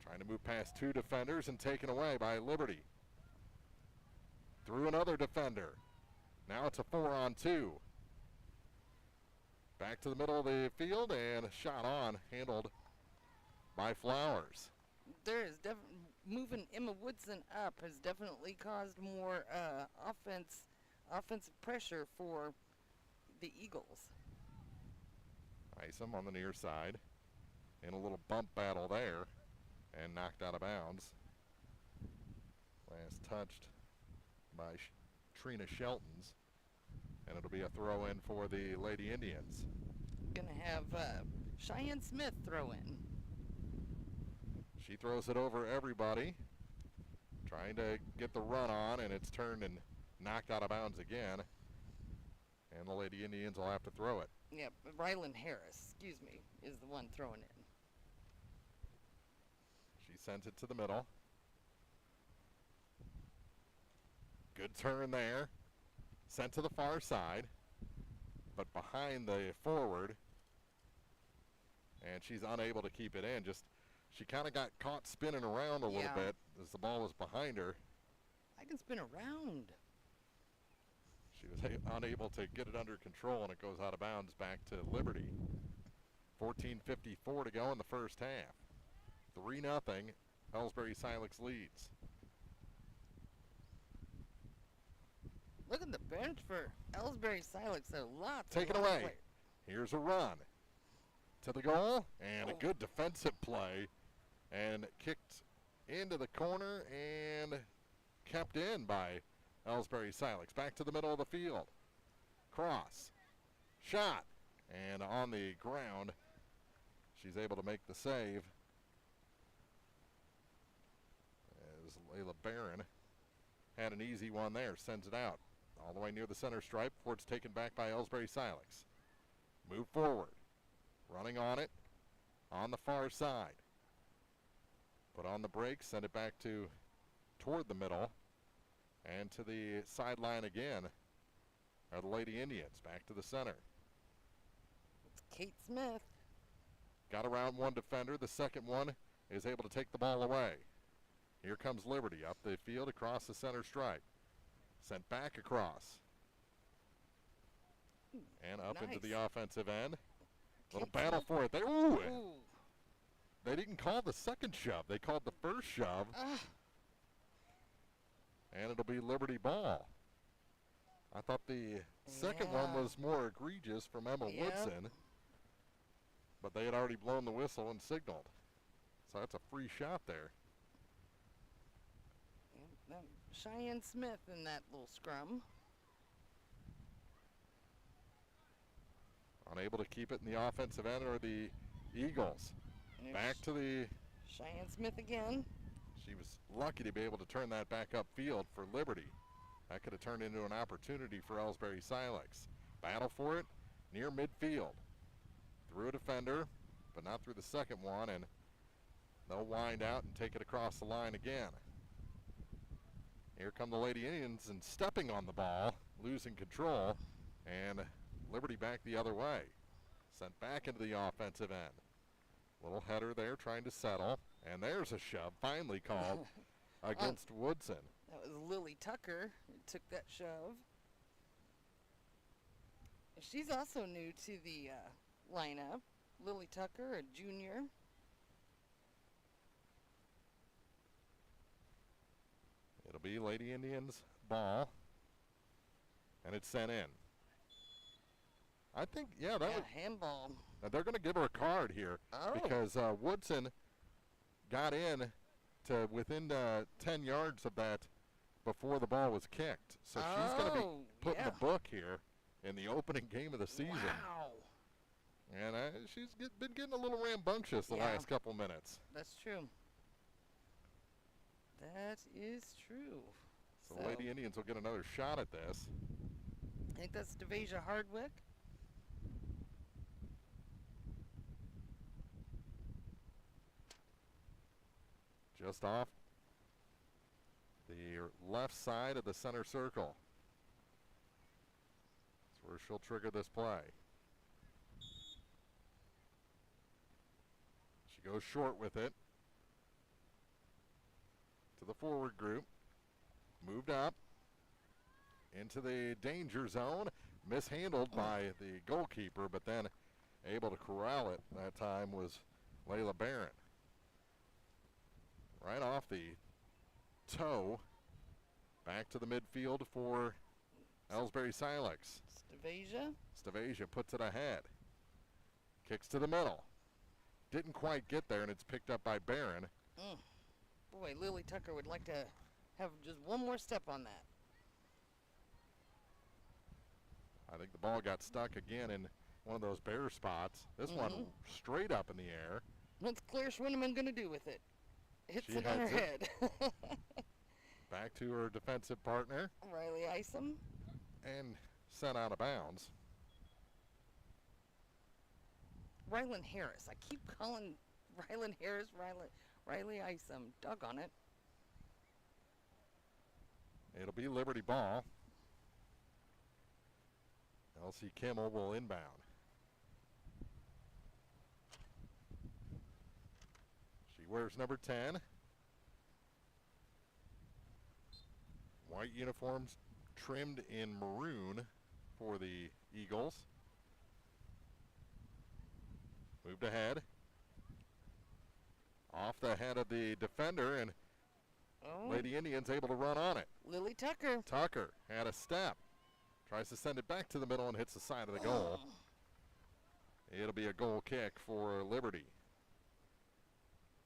Trying to move past 2 defenders and taken away by Liberty. Through another defender. Now it's a 4-on-2. Back to the middle of the field and shot on, handled by Flowers. There is definitely moving Emma Woodson up has definitely caused more offensive pressure for the Eagles. Isom on the near side in a little bump battle there and knocked out of bounds. Last touched by Trina Sheltons, and it'll be a throw in for the Lady Indians. Gonna have Cheyenne Smith throw in. She throws it over everybody, trying to get the run on, and it's turned and knocked out of bounds again. And the Lady Indians will have to throw it. Yeah, Rylan Harris, excuse me, is the one throwing in. She sends it to the middle. Good turn there. Sent to the far side, but behind the forward. And she's unable to keep it in. She kind of got caught spinning around a little bit as the ball was behind her. I can spin around. She was unable to get it under control, and it goes out of bounds back to Liberty. 14:54 to go in the first half. 3-0, Elsberry Silex leads. Look at the bench for Elsberry Silex, though. Take it away. Here's a run to the goal, and a good defensive play, and kicked into the corner and kept in by Elsberry Silex. Back to the middle of the field. Cross. Shot. And on the ground, she's able to make the save. As Layla Barron had an easy one there. Sends it out. All the way near the center stripe before it's taken back by Elsberry Silex. Move forward. Running on it on the far side. Put on the brakes, send it back toward the middle. And to the sideline again are the Lady Indians. Back to the center. It's Kate Smith. Got around one defender. The second one is able to take the ball away. Here comes Liberty up the field across the center stripe. Sent back across. And up into the offensive end. Little battle for it. Ooh! They didn't call the second shove. They called the first shove. And it'll be Liberty ball. I thought the second one was more egregious from Emma Woodson. But they had already blown the whistle and signaled. So that's a free shot there. Cheyenne Smith in that little scrum. Unable to keep it in the offensive end are the Eagles. Back to the... Cheyenne Smith again. She was lucky to be able to turn that back upfield for Liberty. That could have turned into an opportunity for Elsberry Silex. Battle for it near midfield. Through a defender, but not through the second one, and they'll wind out and take it across the line again. Here come the Lady Indians, and stepping on the ball, losing control, and Liberty back the other way. Sent back into the offensive end. Little header there trying to settle, and there's a shove finally called against Woodson. That was Lily Tucker who took that shove. She's also new to the lineup. Lily Tucker, a junior. It'll be Lady Indians' ball, and it's sent in. I think, yeah, that was handball. Now they're going to give her a card here because Woodson got in to within 10 yards of that before the ball was kicked. So she's going to be put in the book here in the opening game of the season. Wow. And she's been getting a little rambunctious the last couple minutes. That's true. That is true. So the Lady Indians will get another shot at this. I think that's Devasia Hardwick. Just off the left side of the center circle. That's where she'll trigger this play. She goes short with it to the forward group. Moved up into the danger zone. Mishandled by the goalkeeper, but then able to corral it that time was Layla Barron. Right off the toe, back to the midfield for Elsberry Silex. Stavasia puts it ahead. Kicks to the middle. Didn't quite get there, and it's picked up by Barron. Boy, Lily Tucker would like to have just one more step on that. I think the ball got stuck again in one of those bare spots. This one straight up in the air. What's Claire Schwinneman going to do with it? Hits She it on her heads head. Back to her defensive partner. Riley Isom. And sent out of bounds. Rylan Harris. I keep calling Rylan Harris Riley Isom. Doggone it. It'll be Liberty ball. Elsie Kimmel will inbound. She wears number 10. White uniforms trimmed in maroon for the Eagles. Moved ahead. Off the head of the defender, and Lady Indians able to run on it. Lily Tucker. Tucker had a step. Tries to send it back to the middle and hits the side of the goal. It'll be a goal kick for Liberty.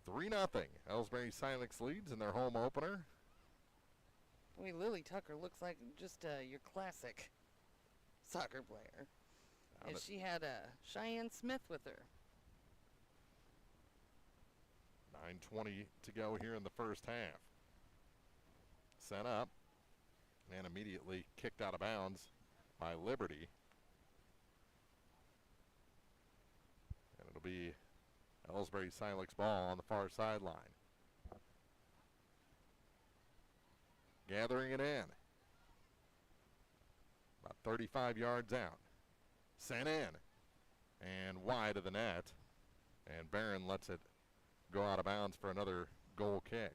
3-0. Elsberry Silex leads in their home opener. Boy, Lily Tucker looks like just your classic soccer player. And she had Cheyenne Smith with her. 9:20 to go here in the first half. Sent up and immediately kicked out of bounds by Liberty. And it'll be Elsberry Silex ball on the far sideline. Gathering it in. About 35 yards out. Sent in. And wide of the net. And Barron lets it go out of bounds for another goal kick.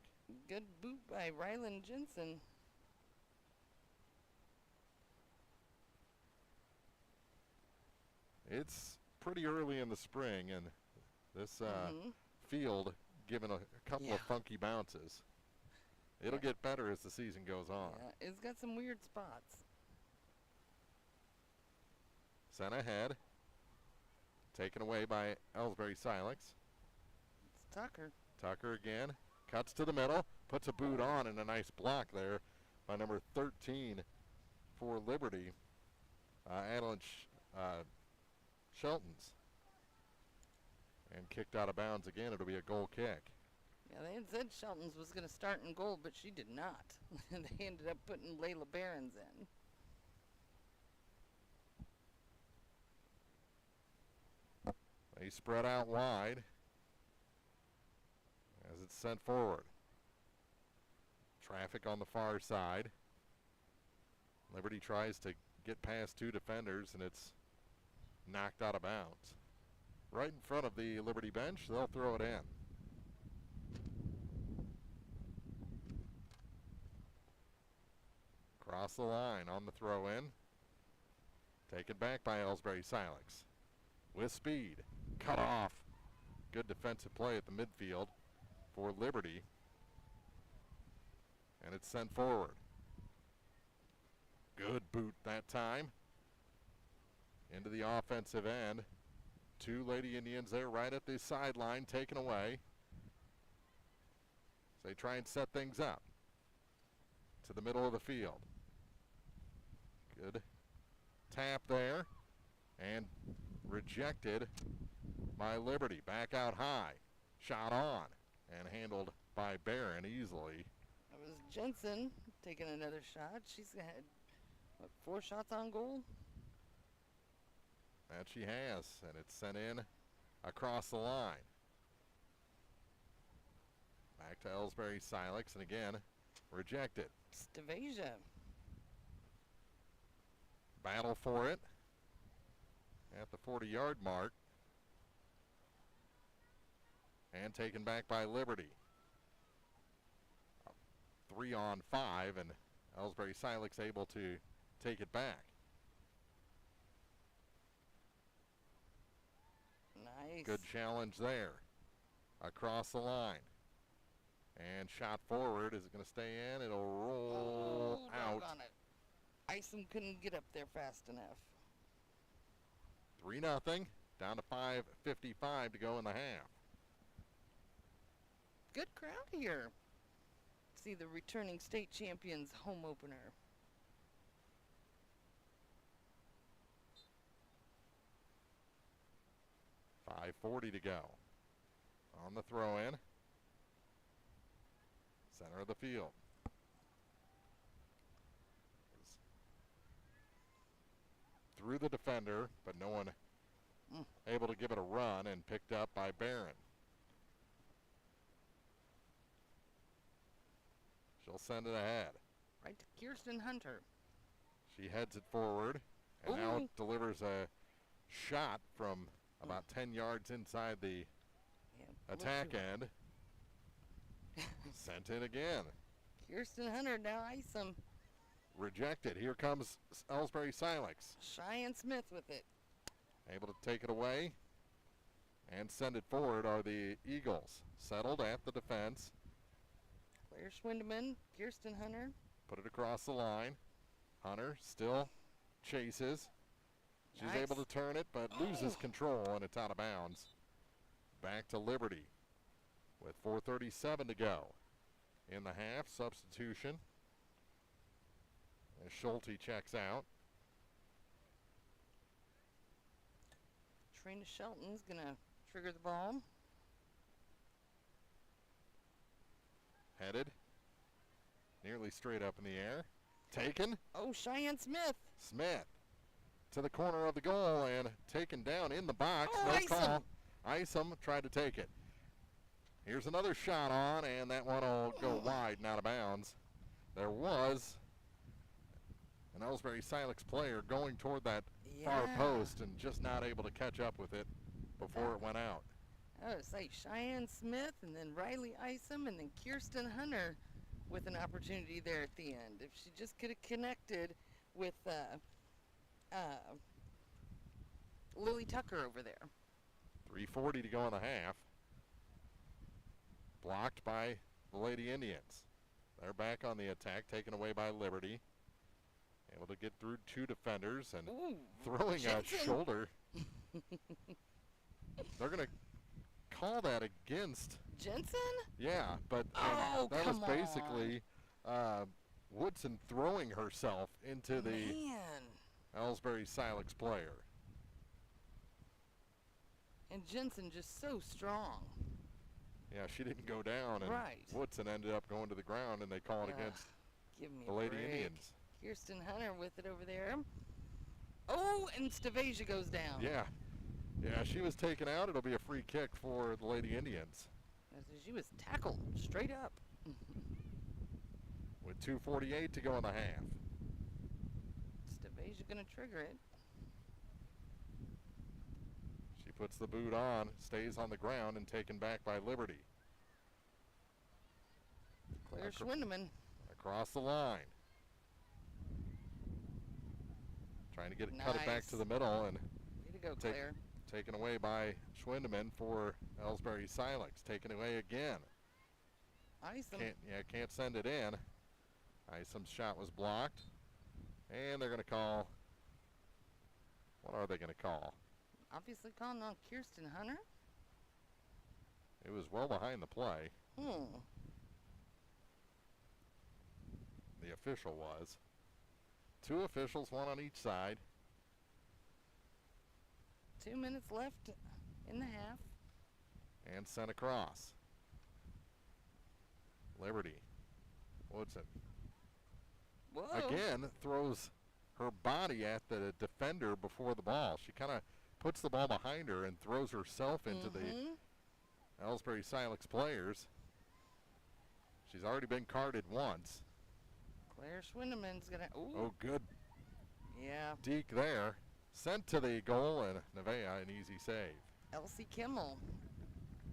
Good boot by Rylan Jensen. It's pretty early in the spring, and this field given a couple of funky bounces. It'll get better as the season goes on. Yeah, it's got some weird spots. Sent ahead. Taken away by Elsberry Silex. It's Tucker. Tucker again. Cuts to the middle. Puts a boot on, and a nice block there by number 13 for Liberty. Adeline Shelton's. And kicked out of bounds again. It'll be a goal kick. Yeah, they had said Shelton's was going to start in goal, but she did not. They ended up putting Layla Barons in. They spread out wide as it's sent forward. Traffic on the far side. Liberty tries to get past two defenders, and it's knocked out of bounds. Right in front of the Liberty bench, they'll throw it in. Across the line on the throw in. Taken back by Elsberry Silex. With speed. Cut off. Good defensive play at the midfield for Liberty. And it's sent forward. Good boot that time. Into the offensive end. Two Lady Indians there right at the sideline, taken away. So they try and set things up to the middle of the field. Good tap there. And rejected by Liberty. Back out high. Shot on. And handled by Barron easily. That was Jensen taking another shot. She's had, what, 4 shots on goal? That she has. And it's sent in across the line. Back to Elsberry Silex. And again, rejected. Stavasia. Battle for it at the 40-yard mark. And taken back by Liberty. 3 on 5, and Elsberry Silex able to take it back. Nice. Good challenge there. Across the line. And shot forward. Is it going to stay in? It'll roll out. On it. Isom couldn't get up there fast enough. 3-0. Down to 5:55 to go in the half. Good crowd here. See the returning state champions home opener. .540 to go. On the throw in. Center of the field. Through the defender, but no one able to give it a run, and picked up by Barron. She'll send it ahead. Right to Kirsten Hunter. She heads it forward, and now delivers a shot from about 10 yards inside the attack end. Sent in again. Kirsten Hunter, now Isom. Rejected. Here comes Elsberry Silex. Cheyenne Smith with it. Able to take it away and send it forward are the Eagles. Settled at the defense. Claire Schwindeman, Kirsten Hunter. Put it across the line. Hunter still chases. She's Nice. able to turn it, but loses control, and it's out of bounds. Back to Liberty with 4:37 to go in the half. Substitution as Schulte checks out. Trina Shelton's going to trigger the ball. Headed nearly straight up in the air. Taken. Oh, Cheyenne Smith. Smith to the corner of the goal and taken down in the box. Oh, No Isom. call. Isom tried to take it. Here's another shot on, and that one will go wide and out of bounds. There was an Elsberry Silex player going toward that far post and just not able to catch up with it before it went out. I would say Cheyenne Smith, and then Riley Isom, and then Kirsten Hunter with an opportunity there at the end. If she just could have connected with Lily Tucker over there. 3:40 to go in the half. Blocked by the Lady Indians. They're back on the attack, taken away by Liberty. Able to get through two defenders and throwing Jensen. a shoulder. They're going to call that against. Jensen? Yeah, but that was basically Woodson throwing herself into the Elsberry Silex player. And Jensen just so strong. Yeah, she didn't go down, and Right. Woodson ended up going to the ground, and they call it against Give me the a Lady break. Indians. Kirsten Hunter with it over there. Oh, and Stavasia goes down. Yeah. Yeah, she was taken out. It'll be a free kick for the Lady Indians. As she was tackled straight up. With 2:48 to go in the half. Stavasia going to trigger it. She puts the boot on, stays on the ground, and taken back by Liberty. Claire Schwindeman. Across the line. Trying to get it, cut it back to the middle, and way to go, Claire. Taken away by Schwindeman for Elsberry Silex. Taken away again. Isom. Can't send it in. Isom's shot was blocked. And they're going to call. What are they going to call? Obviously calling on Kirsten Hunter. It was well behind the play. The official was. 2 officials, 1 on each side. 2 minutes left in the half. And sent across. Liberty. Woodson. Whoa. Again, throws her body at the defender before the ball. She kind of puts the ball behind her and throws herself into the Elsberry Silex players. She's already been carded once. Claire Schwindeman's going to... Oh, good. Yeah. Deke there. Sent to the goal, and Nevaeh an easy save. Elsie Kimmel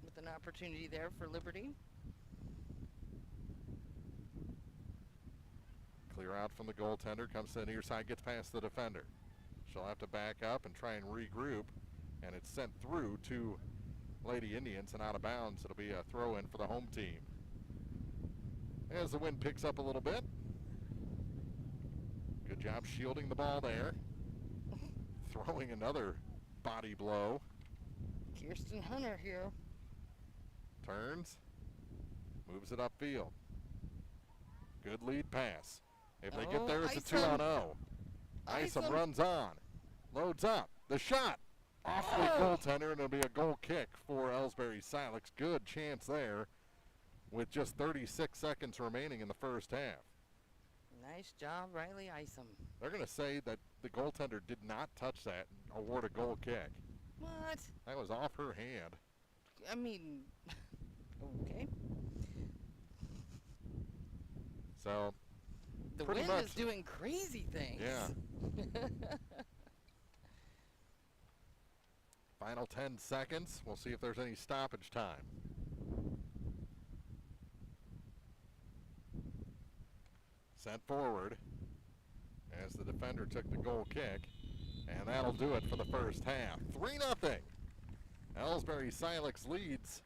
with an opportunity there for Liberty. Clear out from the goaltender, comes to the near side, gets past the defender. She'll have to back up and try and regroup, and it's sent through to Lady Indians and out of bounds. It'll be a throw-in for the home team. As the wind picks up a little bit. Good job shielding the ball there. Throwing another body blow. Kirsten Hunter here. Turns. Moves it upfield. Good lead pass. If they get there, it's a 2-on-0. Isom runs on. Loads up. The shot. Off the goaltender, and it'll be a goal kick for Elsberry Silex. Good chance there with just 36 seconds remaining in the first half. Nice job, Riley Isom. They're going to say that the goaltender did not touch that and award a goal kick. What? That was off her hand. I mean, okay. So, the pretty wind much is doing crazy things. Yeah. Final 10 seconds. We'll see if there's any stoppage time. Sent forward as the defender took the goal kick, and that'll do it for the first half. 3-0. Elsberry Silex leads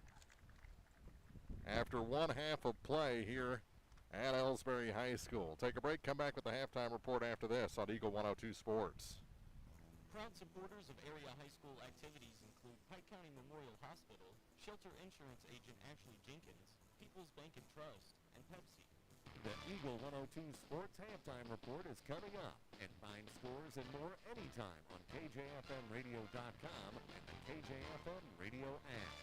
after 1 half of play here at Elsberry High School. Take a break, come back with the halftime report after this on Eagle 102 Sports. Proud supporters of area high school activities include Pike County Memorial Hospital, Shelter Insurance Agent Ashley Jenkins, People's Bank and Trust, and Pepsi. The Eagle 102 Sports Halftime Report is coming up, and find scores and more anytime on KJFMradio.com and the KJFM Radio app.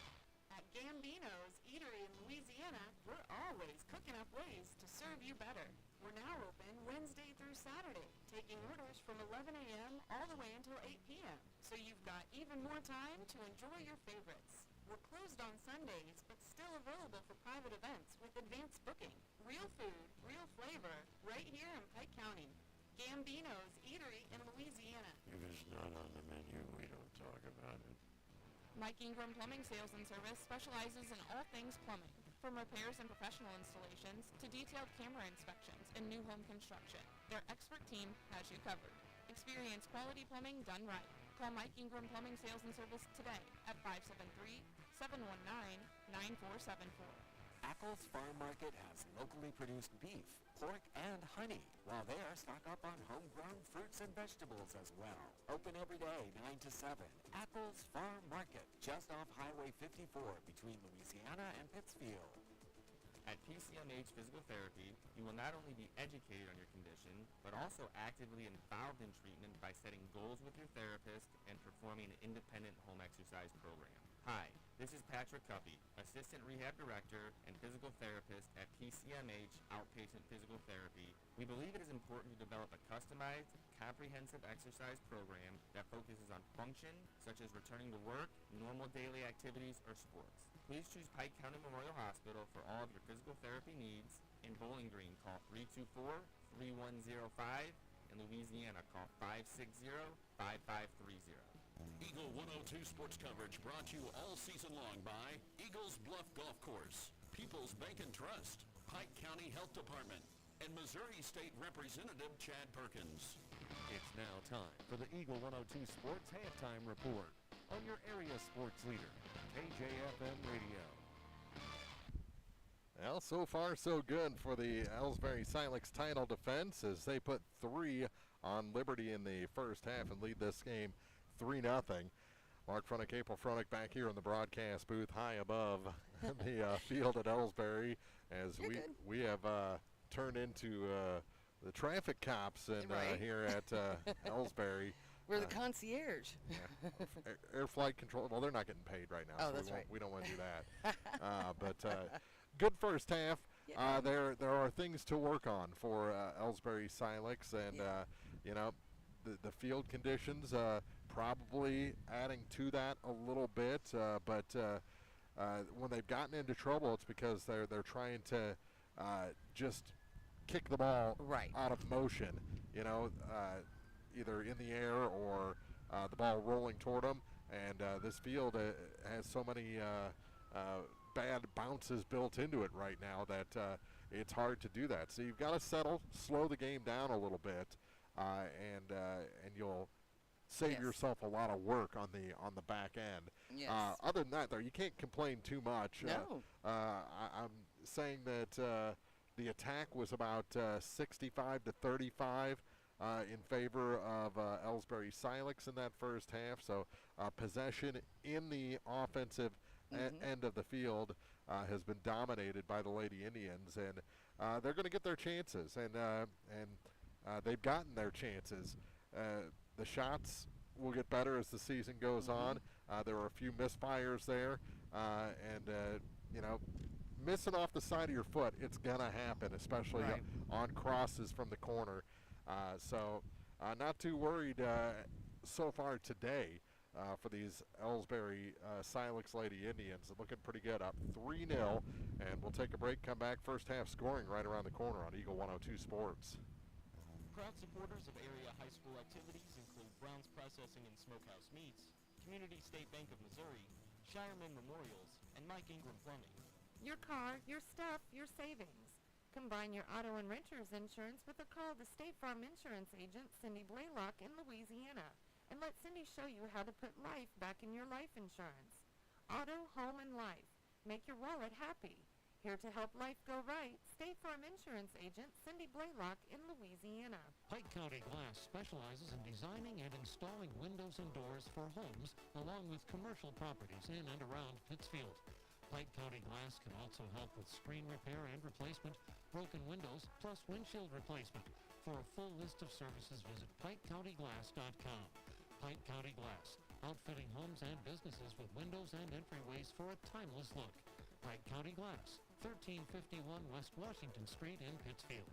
At Gambino's Eatery in Louisiana, we're always cooking up ways to serve you better. We're now open Wednesday through Saturday, taking orders from 11 a.m. all the way until 8 p.m. So you've got even more time to enjoy your favorites. We're closed on Sundays, but still available for private events with advanced booking. Real food, real flavor, right here in Pike County. Gambino's Eatery in Louisiana. If it's not on the menu, we don't talk about it. Mike Ingram Plumbing Sales and Service specializes in all things plumbing, from repairs and professional installations to detailed camera inspections and new home construction. Their expert team has you covered. Experience quality plumbing done right. Call Mike Ingram Plumbing Sales and Service today at 573-719-9474. Ackles Farm Market has locally produced beef, pork, and honey, while there stock up on homegrown fruits and vegetables as well. Open every day, 9 to 7. Ackles Farm Market, just off Highway 54 between Louisiana and Pittsfield. At Key PCMH Physical Therapy, you will not only be educated on your condition, but also actively involved in treatment by setting goals with your therapist and performing an independent home exercise program. Hi, this is Patrick Cuppy, Assistant Rehab Director and Physical Therapist at PCMH Outpatient Physical Therapy. We believe it is important to develop a customized, comprehensive exercise program that focuses on function, such as returning to work, normal daily activities, or sports. Please choose Pike County Memorial Hospital for all of your physical therapy needs. In Bowling Green, call 324-3105. In Louisiana, call 560-5530. Eagle 102 sports coverage brought to you all season long by Eagles Bluff Golf Course, People's Bank and Trust, Pike County Health Department, and Missouri State Representative Chad Perkins. It's now time for the Eagle 102 Sports Halftime Report on your area sports leader, KJFM Radio. Well, so far so good for the Elsberry Silex title defense as they put 3 on Liberty in the first half and lead this game 3-0. Mark Fronick, April Fronick back here in the broadcast booth high above the field at Elsberry as we have turned into the traffic cops and here at Elsberry. We're the concierge. Air flight control. Well, they're not getting paid right now, so that's right. We don't want to do that. But good first half. Yeah. There are things to work on for Elsberry Silex, and you know, the field conditions probably adding to that a little bit. But when they've gotten into trouble, it's because they're trying to just kick the ball out of motion. You know, either in the air or the ball rolling toward them. And this field has so many bad bounces built into it right now that it's hard to do that. So you've got to settle, slow the game down a little bit, and you'll save yourself a lot of work on the back end. Yes. Other than that, though, you can't complain too much. No. I'm saying that the attack was about 65 to 35 in favor of Elsberry Silex in that first half. So possession in the offensive end of the field has been dominated by the Lady Indians, and they're going to get their chances, and they've gotten their chances. The shots will get better as the season goes on. There were a few misfires there, and you know, missing off the side of your foot, it's gonna happen, especially on crosses from the corner. So not too worried so far today for these Elsberry Silex Lady Indians. Looking pretty good, up 3-0, and we'll take a break, come back. First half scoring right around the corner on Eagle 102 Sports. Proud supporters of area high school activities include Brown's Processing and Smokehouse Meats, Community State Bank of Missouri, Shireman Memorials, and Mike Ingram Plumbing. Your car, your stuff, your savings. Combine your auto and renter's insurance with a call to State Farm Insurance Agent Cindy Blaylock in Louisiana, and let Cindy show you how to put life back in your life insurance. Auto, home, and life. Make your wallet happy. Here to help life go right, State Farm Insurance Agent Cindy Blaylock in Louisiana. Pike County Glass specializes in designing and installing windows and doors for homes, along with commercial properties in and around Pittsfield. Pike County Glass can also help with screen repair and replacement, broken windows, plus windshield replacement. For a full list of services, visit PikeCountyGlass.com. Pike County Glass, outfitting homes and businesses with windows and entryways for a timeless look. Pike County Glass, 1351 West Washington Street in Pittsfield.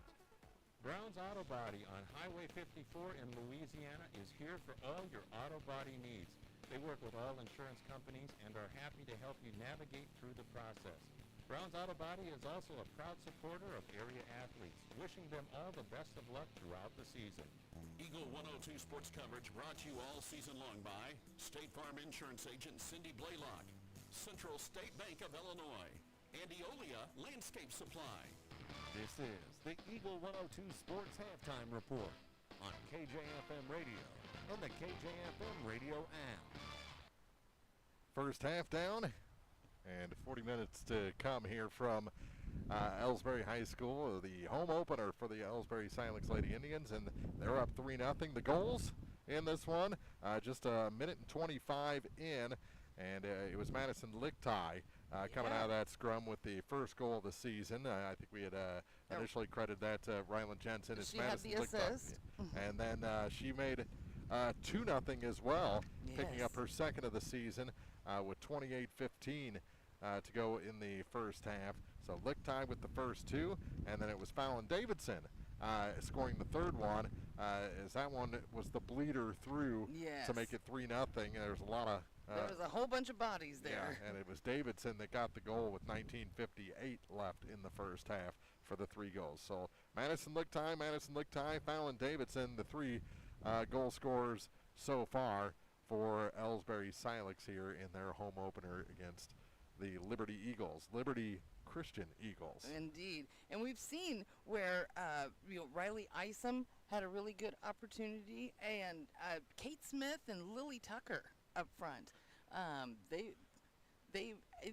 Brown's Auto Body on Highway 54 in Louisiana is here for all your auto body needs. They work with all insurance companies and are happy to help you navigate through the process. Brown's Auto Body is also a proud supporter of area athletes, wishing them all the best of luck throughout the season. Eagle 102 sports coverage brought to you all season long by State Farm Insurance Agent Cindy Blaylock, Central State Bank of Illinois, and Eolia Landscape Supply. This is the Eagle 102 Sports Halftime Report on KJFM Radio and the KJFM Radio app. First half down, and 40 minutes to come here from Elsberry High School, the home opener for the Elsberry Silex Lady Indians, and they're up 3-0. The goals in this one, just a minute and 25 in, and it was Madison Lichtai coming out of that scrum with the first goal of the season. I think we had initially credited that to Ryland Jensen. It's She had the assist. And then she made 2-0 as well, picking up her second of the season with 28:15 to go in the first half. So Lichtai with the first two, and then it was Fallon Davidson scoring the third one, as that one was the bleeder through to make it 3-0. There's a lot of there was a whole bunch of bodies there. Yeah, and it was Davidson that got the goal with 19:58 left in the first half for the 3 goals. So Madison Lichtai, Fallon Davidson, the 3 goal scorers so far for Elsberry Silex here in their home opener against the Liberty Eagles, Liberty Christian Eagles. Indeed. And we've seen where Riley Isom had a really good opportunity, and Kate Smith and Lily Tucker up front. They've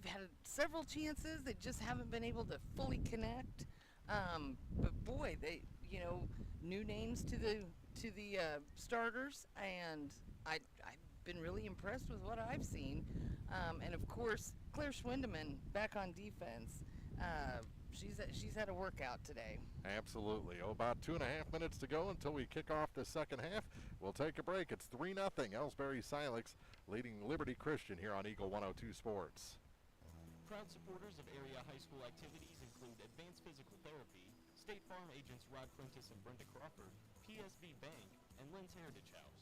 had several chances. They just haven't been able to fully connect. But boy, they new names to the starters, and I've been really impressed with what I've seen. And of course, Claire Schwindeman back on defense. She's had a workout today. Absolutely. About 2.5 minutes to go until we kick off the second half. We'll take a break. It's 3-0. Elsberry Silex leading Liberty Christian here on Eagle 102 Sports. Proud supporters of area high school activities include Advanced Physical Therapy, State Farm agents Rod Prentice and Brenda Crawford, PSB Bank, and Lynn's Heritage House.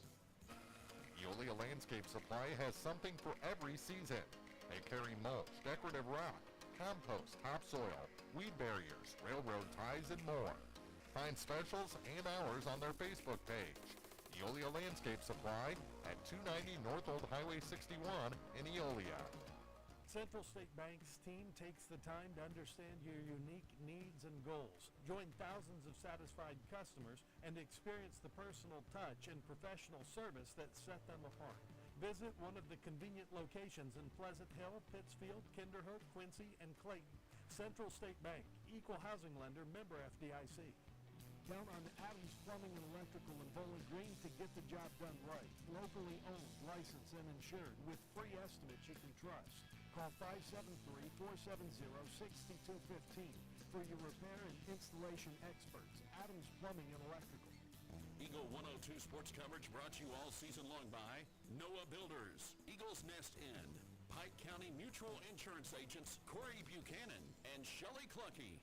Eolia Landscape Supply has something for every season. They carry mulch, decorative rock, compost, topsoil, weed barriers, railroad ties, and more. Find specials and hours on their Facebook page. Eolia Landscape Supply at 290 North Old Highway 61 in Eolia. Central State Bank's team takes the time to understand your unique needs and goals. Join thousands of satisfied customers and experience the personal touch and professional service that set them apart. Visit one of the convenient locations in Pleasant Hill, Pittsfield, Kinderhook, Quincy, and Clayton. Central State Bank, equal housing lender, member FDIC. Count on Adams Plumbing and Electrical in Bowling Green to get the job done right. Locally owned, licensed, and insured with free estimates you can trust. Call 573-470-6215 for your repair and installation experts. Adams Plumbing and Electrical. Eagle 102 sports coverage brought to you all season long by Noah Builders, Eagles Nest Inn, Pike County Mutual Insurance agents Corey Buchanan and Shelley Clucky.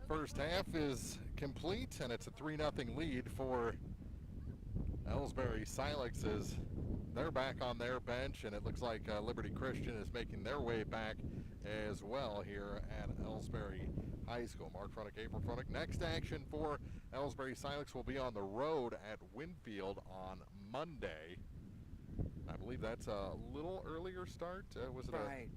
First half is complete, and it's a 3-0 lead for Elsberry Silex as they're back on their bench, and it looks like Liberty Christian is making their way back as well here at Elsberry High School. Mark Fronick, April Fronick. Next action for Elsberry Silex will be on the road at Winfield on Monday. I believe that's a little earlier start. Was it right?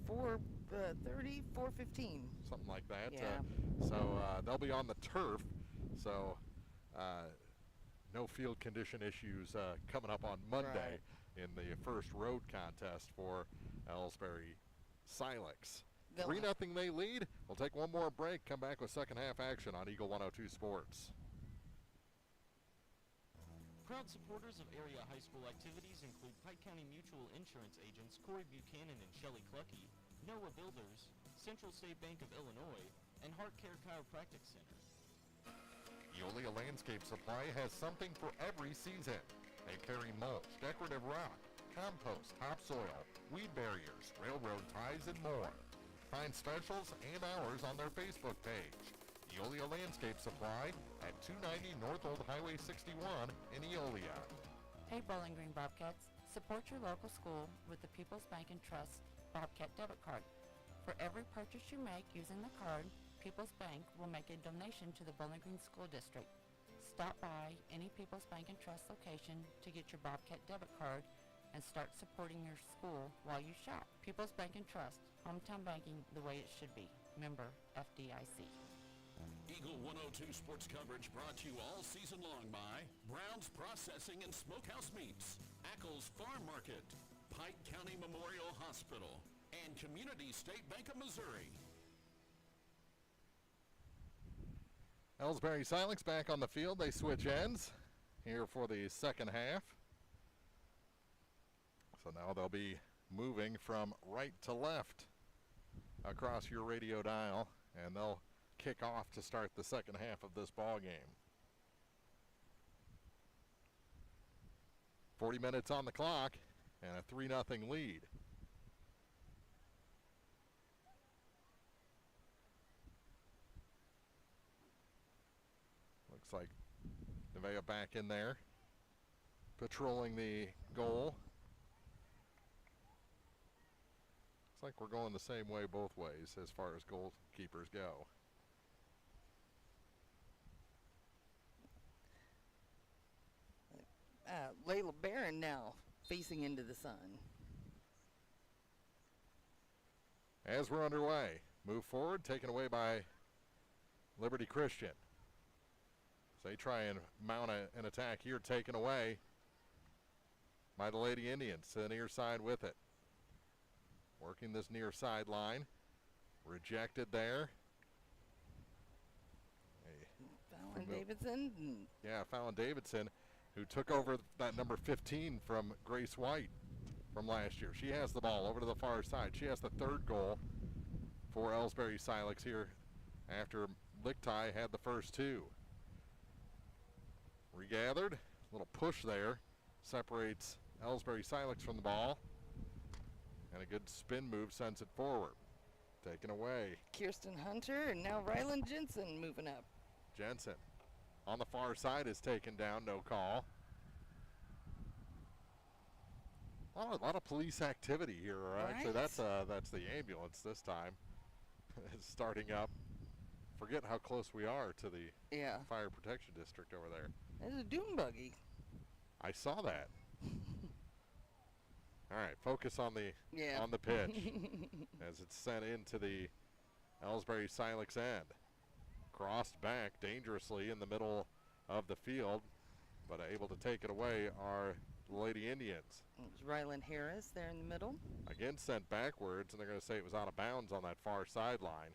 4:30, 4:15. Something like that. Yeah. So they'll be on the turf. So no field condition issues coming up on Monday in the first road contest for Elsberry Silex. 3-0 they lead. We'll take one more break, come back with second half action on Eagle 102 Sports. Proud supporters of area high school activities include Pike County Mutual Insurance agents Corey Buchanan and Shelley Clucky, Noah Builders, Central State Bank of Illinois, and Heart Care Chiropractic Center. Eolia Landscape Supply has something for every season. They carry mulch, decorative rock, compost, topsoil, weed barriers, railroad ties, and more. Find specials and hours on their Facebook page. Eolia Landscape Supply at 290 North Old Highway 61 in Eolia. Hey Bowling Green Bobcats, support your local school with the People's Bank and Trust Bobcat debit card. For every purchase you make using the card, People's Bank will make a donation to the Bowling Green School District. Stop by any People's Bank and Trust location to get your Bobcat debit card and start supporting your school while you shop. People's Bank and Trust, hometown banking the way it should be. Member FDIC. Eagle 102 sports coverage brought to you all season long by Brown's Processing and Smokehouse Meats, Ackles Farm Market, Pike County Memorial Hospital, and Community State Bank of Missouri. Elsberry Silex back on the field. They switch ends here for the second half. So now they'll be moving from right to left across your radio dial, and they'll kick off to start the second half of this ball game. 40 minutes on the clock and a 3-0 lead. Looks like Nevea back in there, patrolling the goal. Looks like we're going the same way both ways as far as goalkeepers go. Layla Barron now facing into the sun. As we're underway, move forward, taken away by Liberty Christian. So they try and mount an attack here, taken away by the Lady Indians to the near side with it. Working this near sideline. Rejected there. Fallon Davidson. Yeah, Fallon Davidson, who took over that number 15 from Grace White from last year. She has the ball over to the far side. She has the third goal for Elsberry Silex here after Lichtai had the first two. Regathered, little push there, separates Elsberry Silex from the ball. And a good spin move sends it forward. Taken away. Kirsten Hunter and now Ryland Jensen moving up. Jensen on the far side is taken down, no call. A lot of police activity here. Right. Actually, that's the ambulance this time. It's starting up. Forget how close we are to the fire protection district over there. There's a dune buggy. I saw that. All right, focus on the pitch as it's sent into the Elsberry Silex end. Crossed back dangerously in the middle of the field, but able to take it away are the Lady Indians. It was Ryland Harris there in the middle. Again sent backwards, and they're going to say it was out of bounds on that far sideline.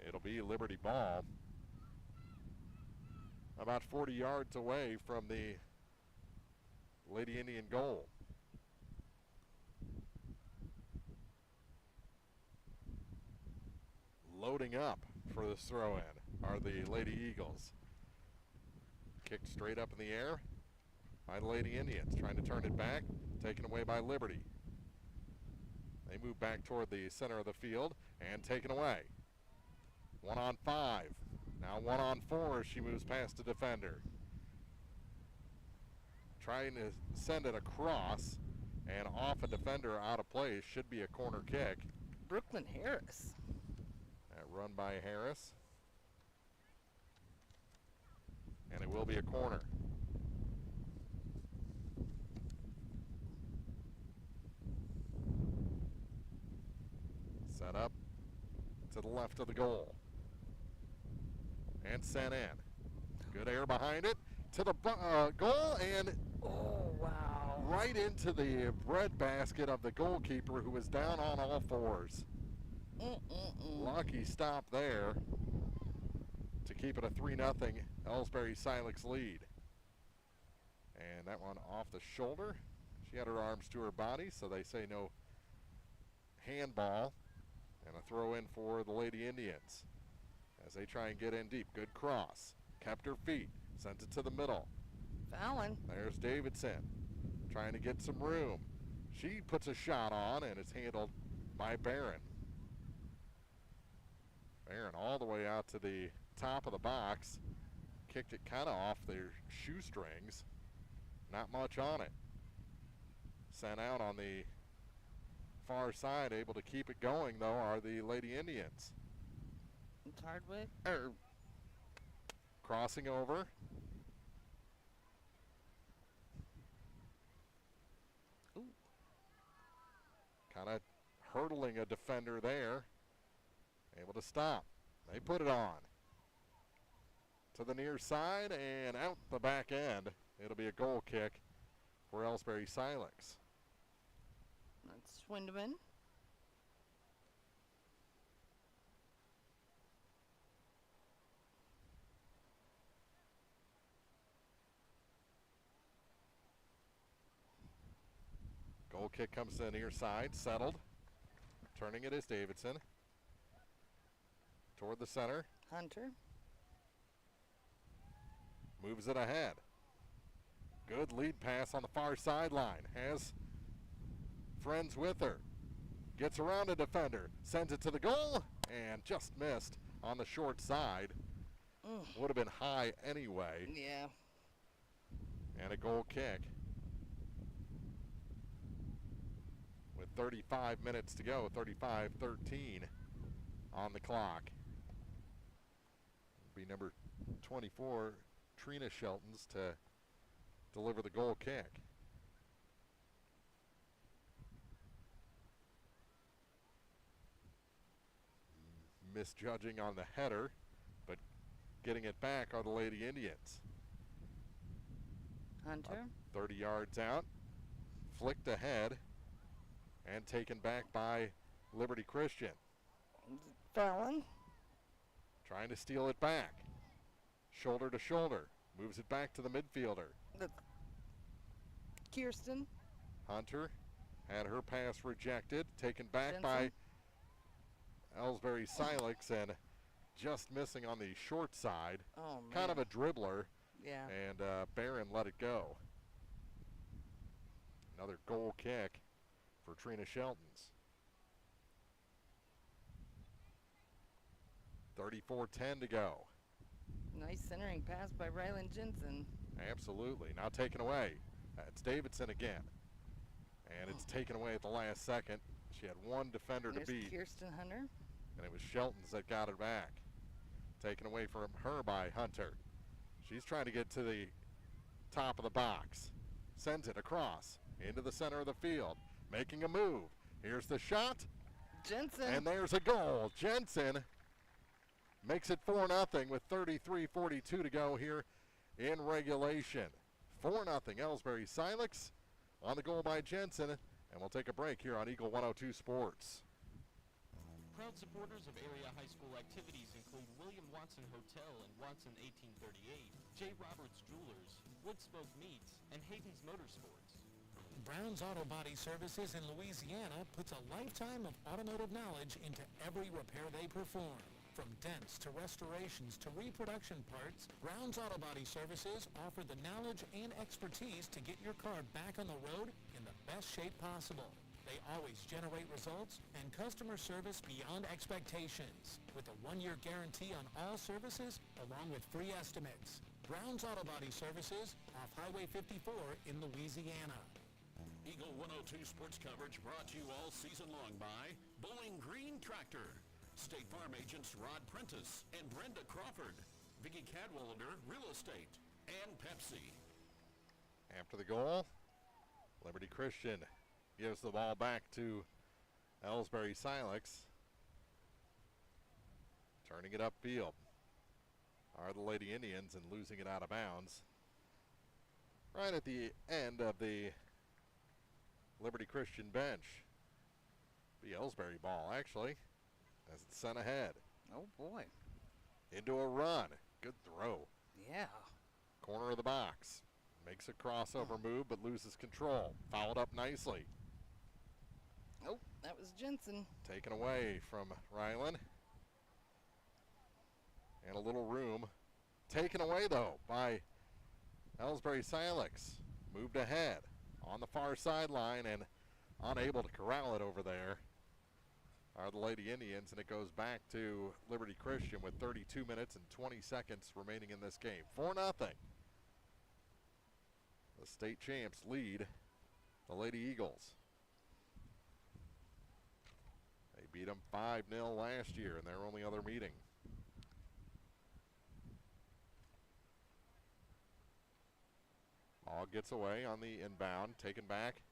It'll be Liberty ball. About 40 yards away from the Lady Indian goal. Loading up for this throw-in are the Lady Eagles. Kicked straight up in the air by the Lady Indians, trying to turn it back, taken away by Liberty. They move back toward the center of the field and taken away. 1-on-5. Now 1-on-4 as she moves past the defender. Trying to send it across and off a defender out of place. Should be a corner kick. Brooklyn Harris. That run by Harris. And it will be a corner. Set up to the left of the goal. And sent in. Good air behind it. To the goal and oh, wow. Right into the breadbasket of the goalkeeper who was down on all fours. Lucky stop there to keep it a 3-0 Elsberry Silex lead. And that one off the shoulder. She had her arms to her body, so they say no handball. And a throw in for the Lady Indians as they try and get in deep. Good cross. Kept her feet. Sent it to the middle. Fallon. There's Davidson trying to get some room. She puts a shot on, and it's handled by Barron. Barron all the way out to the top of the box. Kicked it kind of off their shoestrings. Not much on it. Sent out on the far side. Able to keep it going, though, are the Lady Indians. Hardwick. Crossing over. Kind of hurdling a defender there. Able to stop. They put it on. To the near side and out the back end. It'll be a goal kick for Elsberry Silex. That's Swindman. Goal kick comes to the near side, settled. Turning it is Davidson. Toward the center. Hunter. Moves it ahead. Good lead pass on the far sideline. Has friends with her. Gets around a defender. Sends it to the goal. And just missed on the short side. Would have been high anyway. Yeah. And a goal kick. With 35 minutes to go, 35-13 on the clock. It'll be number 24, Trina Sheltons, to deliver the goal kick. Misjudging on the header, but getting it back are the Lady Indians. Hunter. 30 yards out, flicked ahead, and taken back by Liberty Christian. Fallon. Trying to steal it back. Shoulder to shoulder. Moves it back to the midfielder. Kirsten. Hunter had her pass rejected. Taken back Jensen. by Elsberry Silex, and just missing on the short side. Oh, man. Kind of a dribbler. Yeah. And Barron let it go. Another goal kick for Trina Sheltons. 34-10 to go. Nice centering pass by Ryland Jensen. Absolutely. Now taken away. It's Davidson again. And it's taken away at the last second. She had one defender There's to beat. Kirsten Hunter. And it was Sheltons that got it back. Taken away from her by Hunter. She's trying to get to the top of the box. Sends it across into the center of the field. Making a move. Here's the shot. Jensen. And there's a goal. Jensen makes it 4-0 with 33:42 to go here in regulation. 4-0 Elsberry Silex on the goal by Jensen. And we'll take a break here on Eagle 102 Sports. Proud supporters of area high school activities include William Watson Hotel in Watson 1838, J. Roberts Jewelers, Woodsmoke Meats, and Hayden's Motorsports. Brown's Auto Body Services in Louisiana puts a lifetime of automotive knowledge into every repair they perform. From dents to restorations to reproduction parts, Brown's Auto Body Services offer the knowledge and expertise to get your car back on the road in the best shape possible. They always generate results and customer service beyond expectations, with a 1-year guarantee on all services along with free estimates. Brown's Auto Body Services off Highway 54 in Louisiana. Eagle 102 sports coverage brought to you all season long by Bowling Green Tractor, State Farm agents Rod Prentice and Brenda Crawford, Vicki Cadwalader Real Estate, and Pepsi. After the goal, Liberty Christian gives the ball back to Elsberry Silex. Turning it upfield are the Lady Indians and losing it out of bounds. Right at the end of the Liberty Christian bench. The Elsberry ball, actually, as it's sent ahead. Oh, boy. Into a run. Good throw. Yeah. Corner of the box. Makes a crossover move, but loses control. Fouled up nicely. Oh, that was Jensen. Taken away from Ryland. And a little room. Taken away, though, by Elsberry Silex. Moved ahead on the far sideline and unable to corral it over there are the Lady Indians, and it goes back to Liberty Christian with 32 minutes and 20 seconds remaining in this game. 4-0. The state champs lead the Lady Eagles. They beat them 5-0 last year in their only other meeting. Ball gets away on the inbound, taken back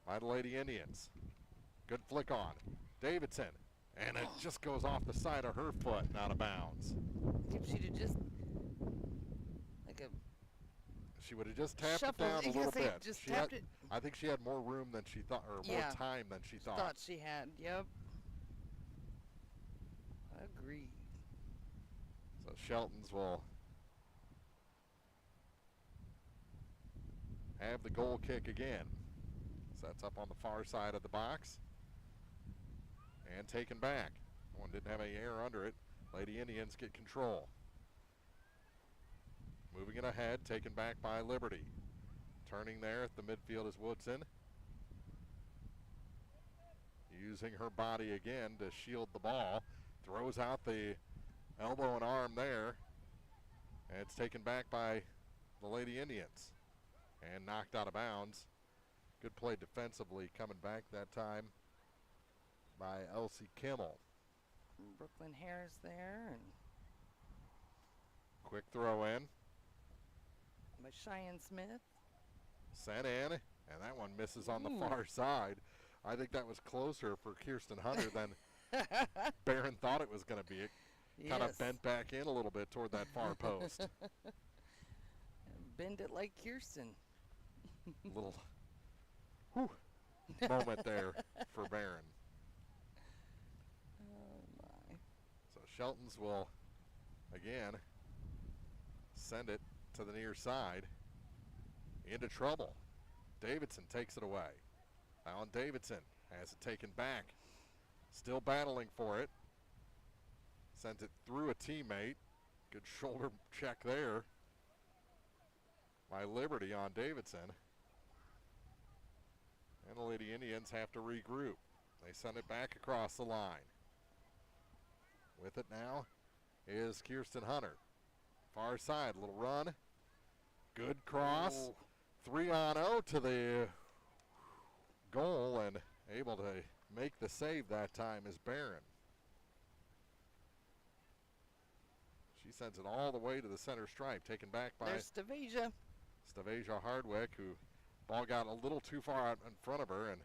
by the Lady Indians. Good flick on Davidson, and it just goes off the side of her foot and out of bounds. If she'd have just, like a... She would have just tapped Shuffle, it down a little bit. Just She tapped had, it. I think she had more room than she thought, or more time than she thought. Thought she had, yep. Agreed. So Sheltons will have the goal kick again. Sets up on the far side of the box. And taken back. One didn't have any air under it. Lady Indians get control. Moving it ahead, taken back by Liberty. Turning there at the midfield is Woodson. Using her body again to shield the ball. Throws out the elbow and arm there. And it's taken back by the Lady Indians. And knocked out of bounds. Good play defensively coming back that time by Elsie Kimmel. Brooklyn Harris there. And quick throw in. By Cheyenne Smith. Sent in, and that one misses on the far side. I think that was closer for Kirsten Hunter than Barron thought it was going to be. It kind of bent back in a little bit toward that far post. Bend it like Kirsten. Little moment there for Barron. Oh, my. So Shelton's will, again, send it to the near side. Into trouble. Davidson takes it away. Alan Davidson has it taken back. Still battling for it. Sends it through a teammate. Good shoulder check there by Liberty on Davidson. And the Lady Indians have to regroup. They send it back across the line. With it now is Kirsten Hunter. Far side, little run. Good cross. 3-on-0 to the goal, and able to make the save that time is Barron. She sends it all the way to the center stripe, taken back by Staveja Hardwick, who ball got a little too far out in front of her and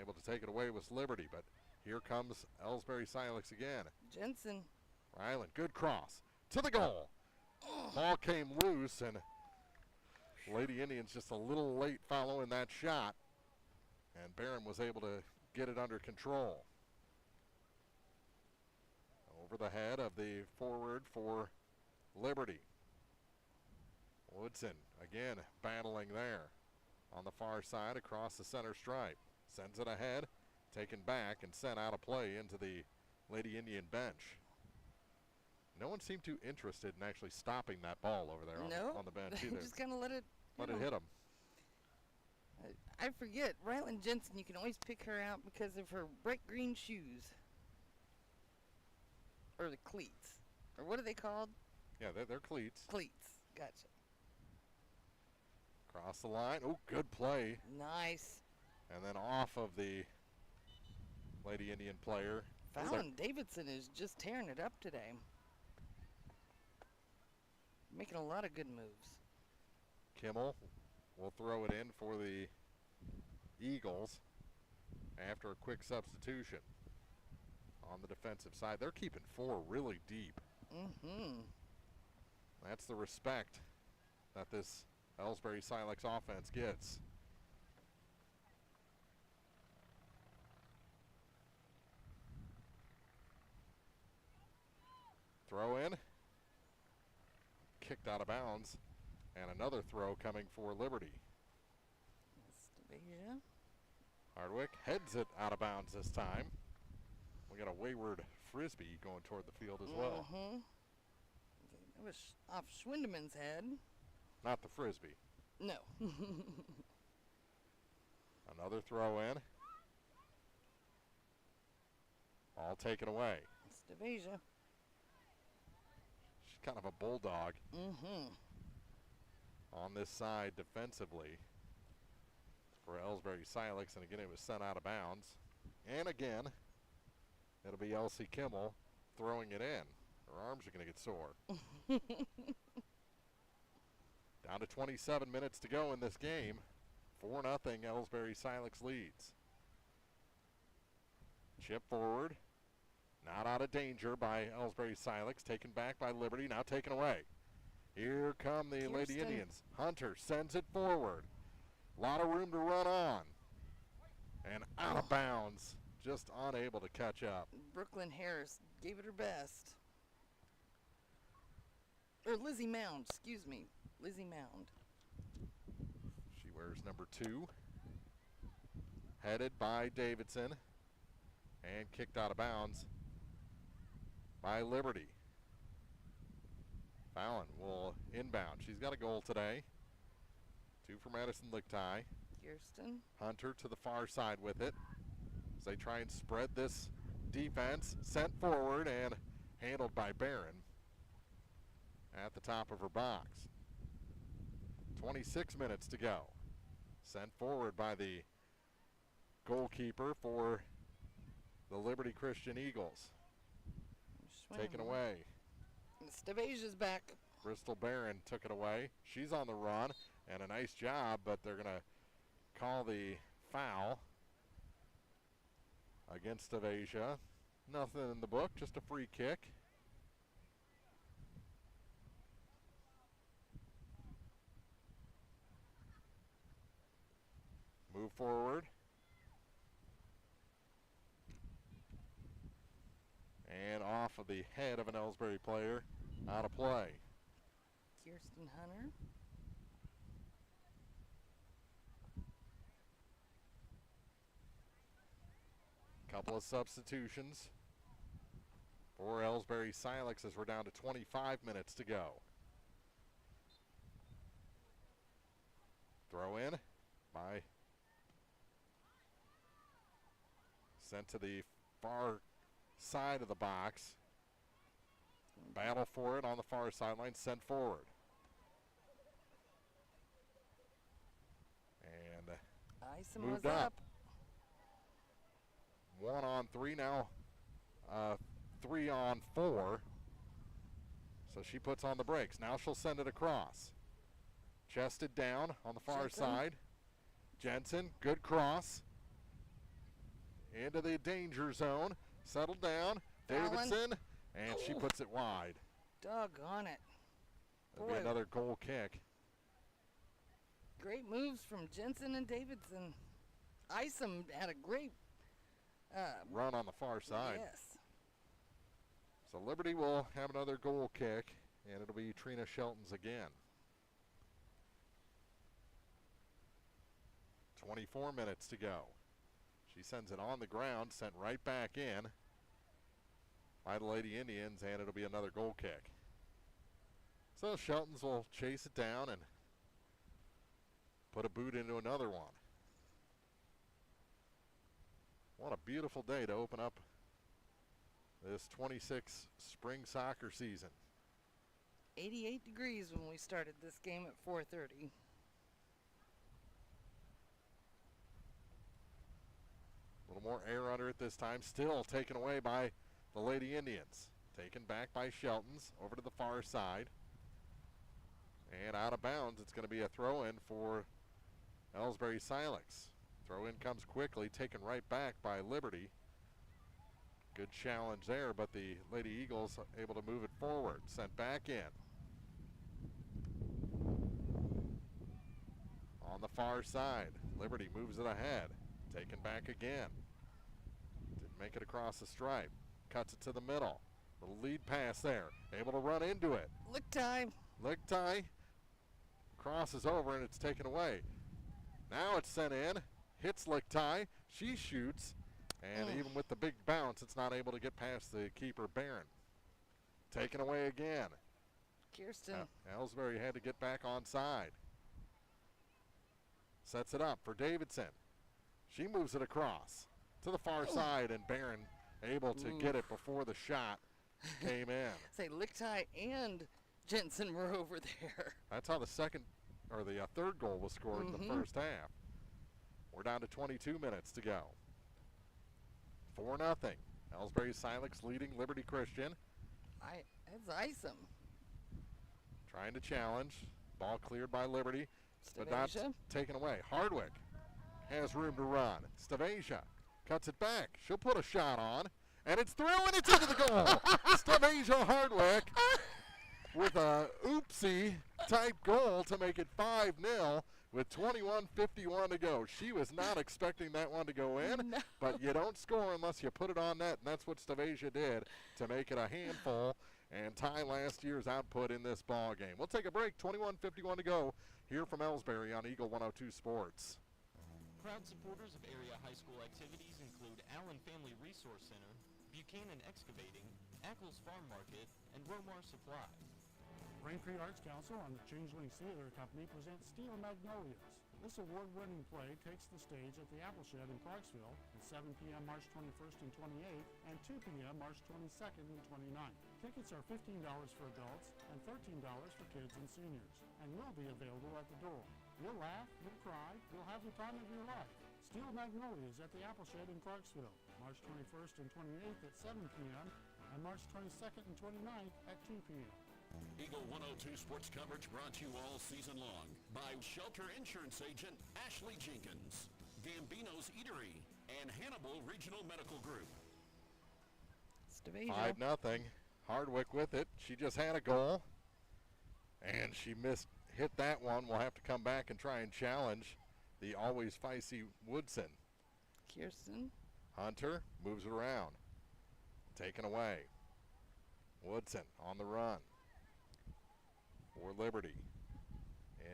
able to take it away with Liberty. But here comes Elsberry Silex again. Jensen. Ryland, good cross to the goal. Ball came loose, and Lady Indians just a little late following that shot, and Barron was able to get it under control. Over the head of the forward for Liberty. Woodson again battling there on the far side across the center stripe. Sends it ahead, taken back and sent out of play into the Lady Indian bench. No one seemed too interested in actually stopping that ball over there on the bench either. Just kind of let it hit him. I forget, Ryland Jensen, you can always pick her out because of her bright green shoes. Or the cleats. Or what are they called? Yeah, they're cleats. Cleats, gotcha. Cross the line. Oh, good play. Nice. And then off of the Lady Indian player. Fallon Davidson is just tearing it up today. Making a lot of good moves. Kimmel will throw it in for the Eagles after a quick substitution on the defensive side. They're keeping 4 really deep. That's the respect that this Elsberry Silex offense gets. Throw in. Kicked out of bounds. And another throw coming for Liberty. Hardwick heads it out of bounds this time. We got a wayward frisbee going toward the field as well. It was off Schwindemann's head. Not the frisbee. No. Another throw in. All taken away. Staveja. She's kind of a bulldog. On this side defensively for Elsberry Silex, and again it was sent out of bounds. And again, it'll be Elsie Kimmel throwing it in. Her arms are going to get sore. Down to 27 minutes to go in this game. 4-0, Elsberry Silex leads. Chip forward. Not out of danger by Elsberry Silex. Taken back by Liberty, now taken away. Here come the Lady Indians. Hunter sends it forward. A lot of room to run on. And out of bounds. Just unable to catch up. Brooklyn Harris gave it her best. Or Lizzie Mound, excuse me. Lizzie Mound. She wears number 2. headed by Davidson and kicked out of bounds by Liberty. Fallon will inbound. She's got a goal today. 2 for Madison Lichtai. Kirsten. Hunter to the far side with it as they try and spread this defense. Sent forward and handled by Barron at the top of her box. 26 minutes to go. Sent forward by the goalkeeper for the Liberty Christian Eagles. Taken away. Stavasia's back. Bristol Barron took it away. She's on the run, and a nice job, but they're going to call the foul against Stavasia. Nothing in the book, just a free kick. Move forward. And off of the head of an Elsberry player, out of play. Kirsten Hunter. Couple of substitutions for Elsberry Silex as we're down to 25 minutes to go. Throw in by sent to the far side of the box. Battle for it on the far sideline, sent forward. And Isom moved was up. 1 on 3 now, 3 on 4. So she puts on the brakes. Now she'll send it across. Chested down on the far side. Jensen, good cross. Into the danger zone. Settled down. Davidson, and she puts it wide. Doggone it. That'll be another goal kick. Great moves from Jensen and Davidson. Isom had a great run on the far side. Yes. So Liberty will have another goal kick, and it'll be Trina Shelton's again. 24 minutes to go. She sends it on the ground, sent right back in by the Lady Indians, and it'll be another goal kick. So Sheltons will chase it down and put a boot into another one. What a beautiful day to open up this 26 spring soccer season. 88 degrees when we started this game at 4:30. A little more air under it this time. Still taken away by the Lady Indians. Taken back by Sheltons over to the far side. And out of bounds, it's going to be a throw-in for Elsberry Silex. Throw-in comes quickly, taken right back by Liberty. Good challenge there, but the Lady Eagles able to move it forward. Sent back in. On the far side, Liberty moves it ahead. Taken back again. Didn't make it across the stripe. Cuts it to the middle. Little lead pass there. Able to run into it. Lichtai crosses over and it's taken away. Now it's sent in. Hits Lichtai. She shoots. And even with the big bounce, it's not able to get past the keeper, Barron. Taken away again. Kirsten. Elsberry had to get back on side. Sets it up for Davidson. She moves it across to the far side, and Barron able to get it before the shot came in. Say Lichtai and Jensen were over there. That's how the third goal was scored in the first half. We're down to 22 minutes to go. 4-0. Elsberry Silex leading Liberty Christian. It's Isom. Trying to challenge. Ball cleared by Liberty, but not Stavasia. taken away. Hardwick has room to run. Stavasia cuts it back. She'll put a shot on, and it's through, and it's into the goal. Stavasia Hardwick with a oopsie-type goal to make it 5-0 with 21:51 to go. She was not expecting that one to go in, but you don't score unless you put it on net, and that's what Stavasia did to make it a handful and tie last year's output in this ball game. We'll take a break. 21:51 to go here from Elsberry on Eagle 102 Sports. Proud supporters of area high school activities include Allen Family Resource Center, Buchanan Excavating, Ackles Farm Market, and Romar Supply. Braintree Arts Council and the Changeling Theater Company present Steel Magnolias. This award-winning play takes the stage at the Appleshed in Clarksville at 7 p.m. March 21st and 28th and 2 p.m. March 22nd and 29th. Tickets are $15 for adults and $13 for kids and seniors, and will be available at the door. You'll laugh, you'll cry, you'll have the time of your life. Steel Magnolias at the Appleshed in Clarksville, March 21st and 28th at 7 p.m. and March 22nd and 29th at 2 p.m. Eagle 102 sports coverage brought to you all season long by Shelter Insurance Agent Ashley Jenkins, Gambino's Eatery, and Hannibal Regional Medical Group. 5-0. Hardwick with it. She just had a goal, and she hit that one. We'll have to come back and try and challenge the always feisty Woodson. Kirsten. Hunter moves it around. Taken away. Woodson on the run for Liberty.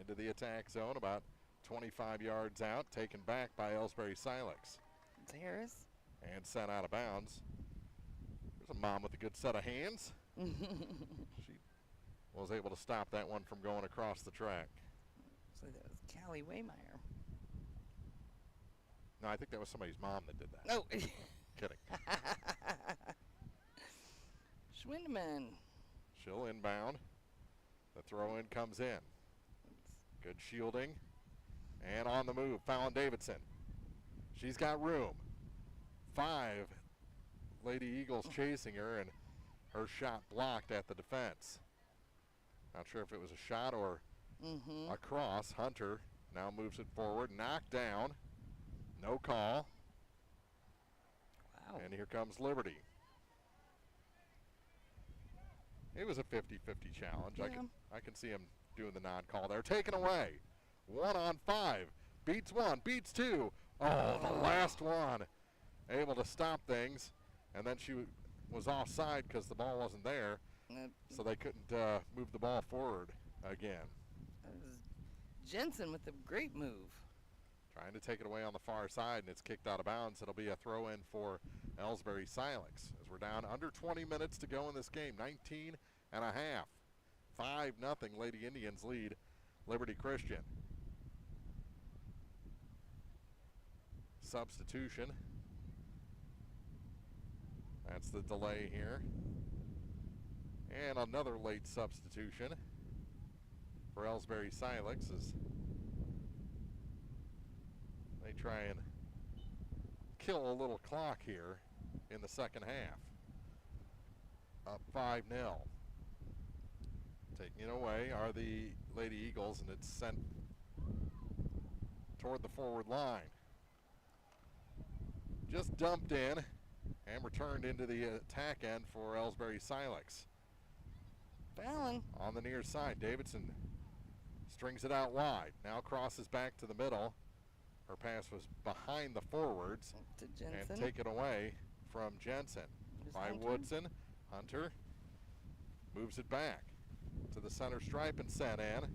Into the attack zone, about 25 yards out, taken back by Elsberry Silex. It's Harris. And sent out of bounds. There's a mom with a good set of hands. She was able to stop that one from going across the track. So that was Callie Waymeyer. No, I think that was somebody's mom that did that. Oh. Kidding. Schwindeman. She'll inbound. The throw in comes in. Good shielding. And on the move, Fallon Davidson. She's got room. 5 Lady Eagles chasing her, and her shot blocked at the defense. Not sure if it was a shot or a cross. Hunter now moves it forward. Knocked down. No call. Wow. And here comes Liberty. It was a 50-50 challenge. Yeah. I can see him doing the non-call there. Taken away. 1 on 5. Beats 1, beats 2. Oh, the last one. Able to stop things. And then she was offside because the ball wasn't there. So they couldn't move the ball forward again. That was Jensen with a great move. Trying to take it away on the far side, and it's kicked out of bounds. It'll be a throw-in for Elsberry Silex as we're down under 20 minutes to go in this game. 19 and a half. 5-0 Lady Indians lead Liberty Christian. Substitution. That's the delay here. And another late substitution for Elsberry Silex as they try and kill a little clock here in the second half. Up 5-0. Taking it away are the Lady Eagles, and it's sent toward the forward line. Just dumped in and returned into the attack end for Elsberry Silex. Fallon. On the near side, Davidson strings it out wide. Now crosses back to the middle. Her pass was behind the forwards. To Jensen. And taken away from Jensen by Woodson. Hunter moves it back to the center stripe and sent in.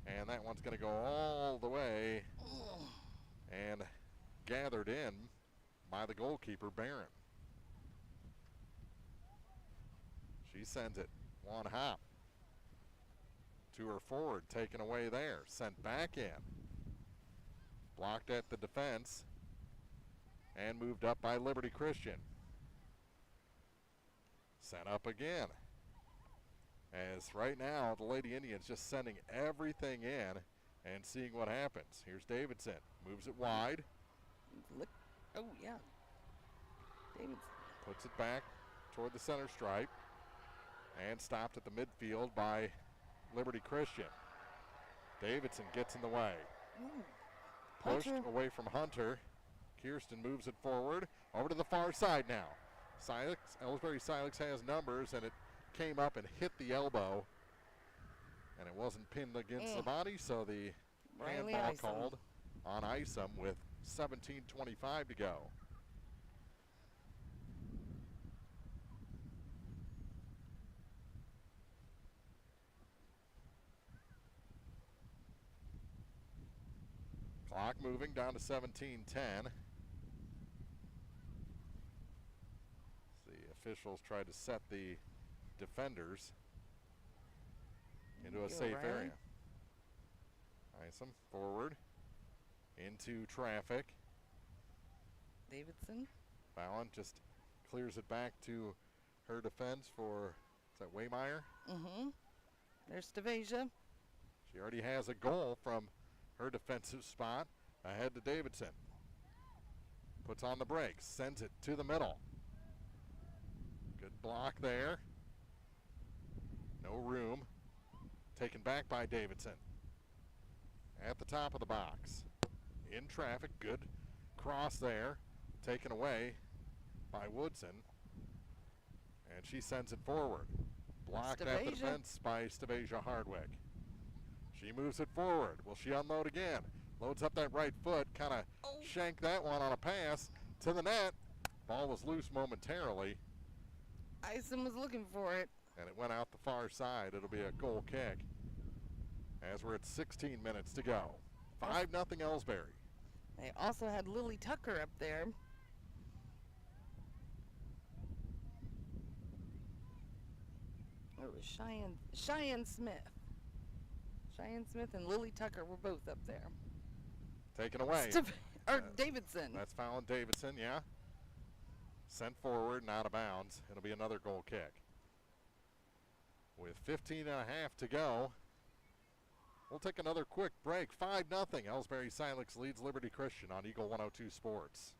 And that one's going to go all the way and gathered in by the goalkeeper, Barron. She sends it one hop to her forward, taken away there, sent back in. Blocked at the defense and moved up by Liberty Christian. Sent up again. As right now, the Lady Indians just sending everything in and seeing what happens. Here's Davidson, moves it wide. Oh, yeah. Davidson. Puts it back toward the center stripe and stopped at the midfield by Liberty Christian. Davidson gets in the way. Pushed away from Hunter. Kirsten moves it forward over to the far side now. Elsberry Silex has numbers, and it came up and hit the elbow, and it wasn't pinned against the body, so the handball called on Isom with 17:25 to go. Clock moving down to 17:10. The officials tried to set the defenders into a safe area. Isom forward into traffic. Davidson. Fallon just clears it back to her defense for, is that Waymeyer? Mm-hmm. There's Stavasia. She already has a goal from her defensive spot. Ahead to Davidson. Puts on the brakes, sends it to the middle. Good block there. No room. Taken back by Davidson. At the top of the box. In traffic, good cross there. Taken away by Woodson. And she sends it forward. Blocked at the defense by Stavasia Hardwick. She moves it forward. Will she unload again? Loads up that right foot, kind of shanked that one on a pass to the net. Ball was loose momentarily. Isom was looking for it. And it went out the far side. It'll be a goal kick as we're at 16 minutes to go. 5-0 Elsberry. They also had Lily Tucker up there. It was Cheyenne Smith. Cheyenne Smith and Lily Tucker were both up there. Taken away. Davidson. That's Fallon Davidson, yeah. Sent forward and out of bounds. It'll be another goal kick. With 15 and a half to go, we'll take another quick break. 5-0. Elsberry Silex leads Liberty Christian on Eagle 102 Sports.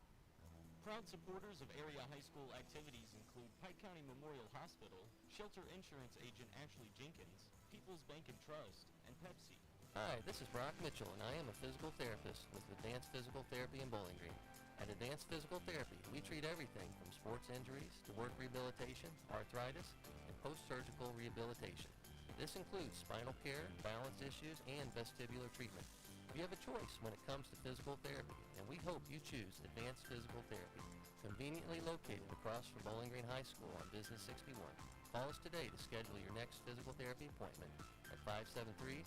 Proud supporters of area high school activities include Pike County Memorial Hospital, Shelter Insurance Agent Ashley Jenkins, People's Bank and Trust, and Pepsi. Hi, this is Brock Mitchell, and I am a physical therapist with Advanced Physical Therapy in Bowling Green. At Advanced Physical Therapy, we treat everything from sports injuries to work rehabilitation, arthritis, and post-surgical rehabilitation. This includes spinal care, balance issues, and vestibular treatment. You have a choice when it comes to physical therapy, and we hope you choose Advanced Physical Therapy, conveniently located across from Bowling Green High School on Business 61. Call us today to schedule your next physical therapy appointment at 573-324-6079.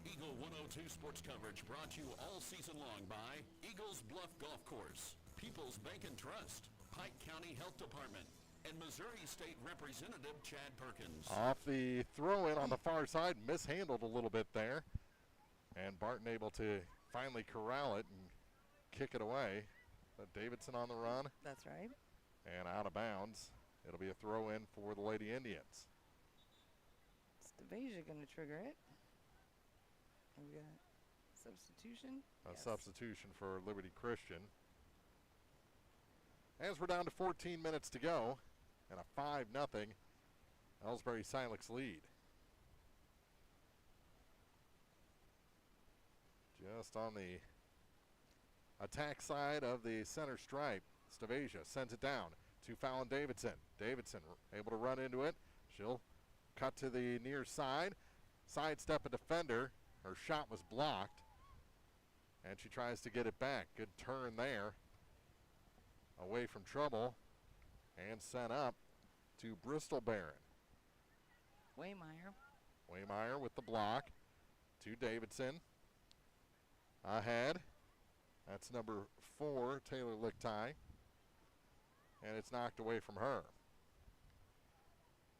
Eagle 102 sports coverage brought to you all season long by Eagles Bluff Golf Course, People's Bank and Trust, Pike County Health Department, and Missouri State Representative Chad Perkins. Off the throw-in on the far side, mishandled a little bit there. And Barton able to finally corral it and kick it away. Davidson on the run. That's right. And out of bounds. It'll be a throw-in for the Lady Indians. Stavasia going to trigger it. And we got substitution. Substitution for Liberty Christian. As we're down to 14 minutes to go, and a 5-0 Elsberry Silex lead. Just on the attack side of the center stripe, Stavasia sends it down to Fallon Davidson. Davidson able to run into it. She'll cut to the near side, sidestep a defender. Her shot was blocked, and she tries to get it back. Good turn there. Away from trouble, and sent up to Bristol Barron. Waymeyer with the block to Davidson. Ahead, that's number 4, Taylor Lichtai, and it's knocked away from her.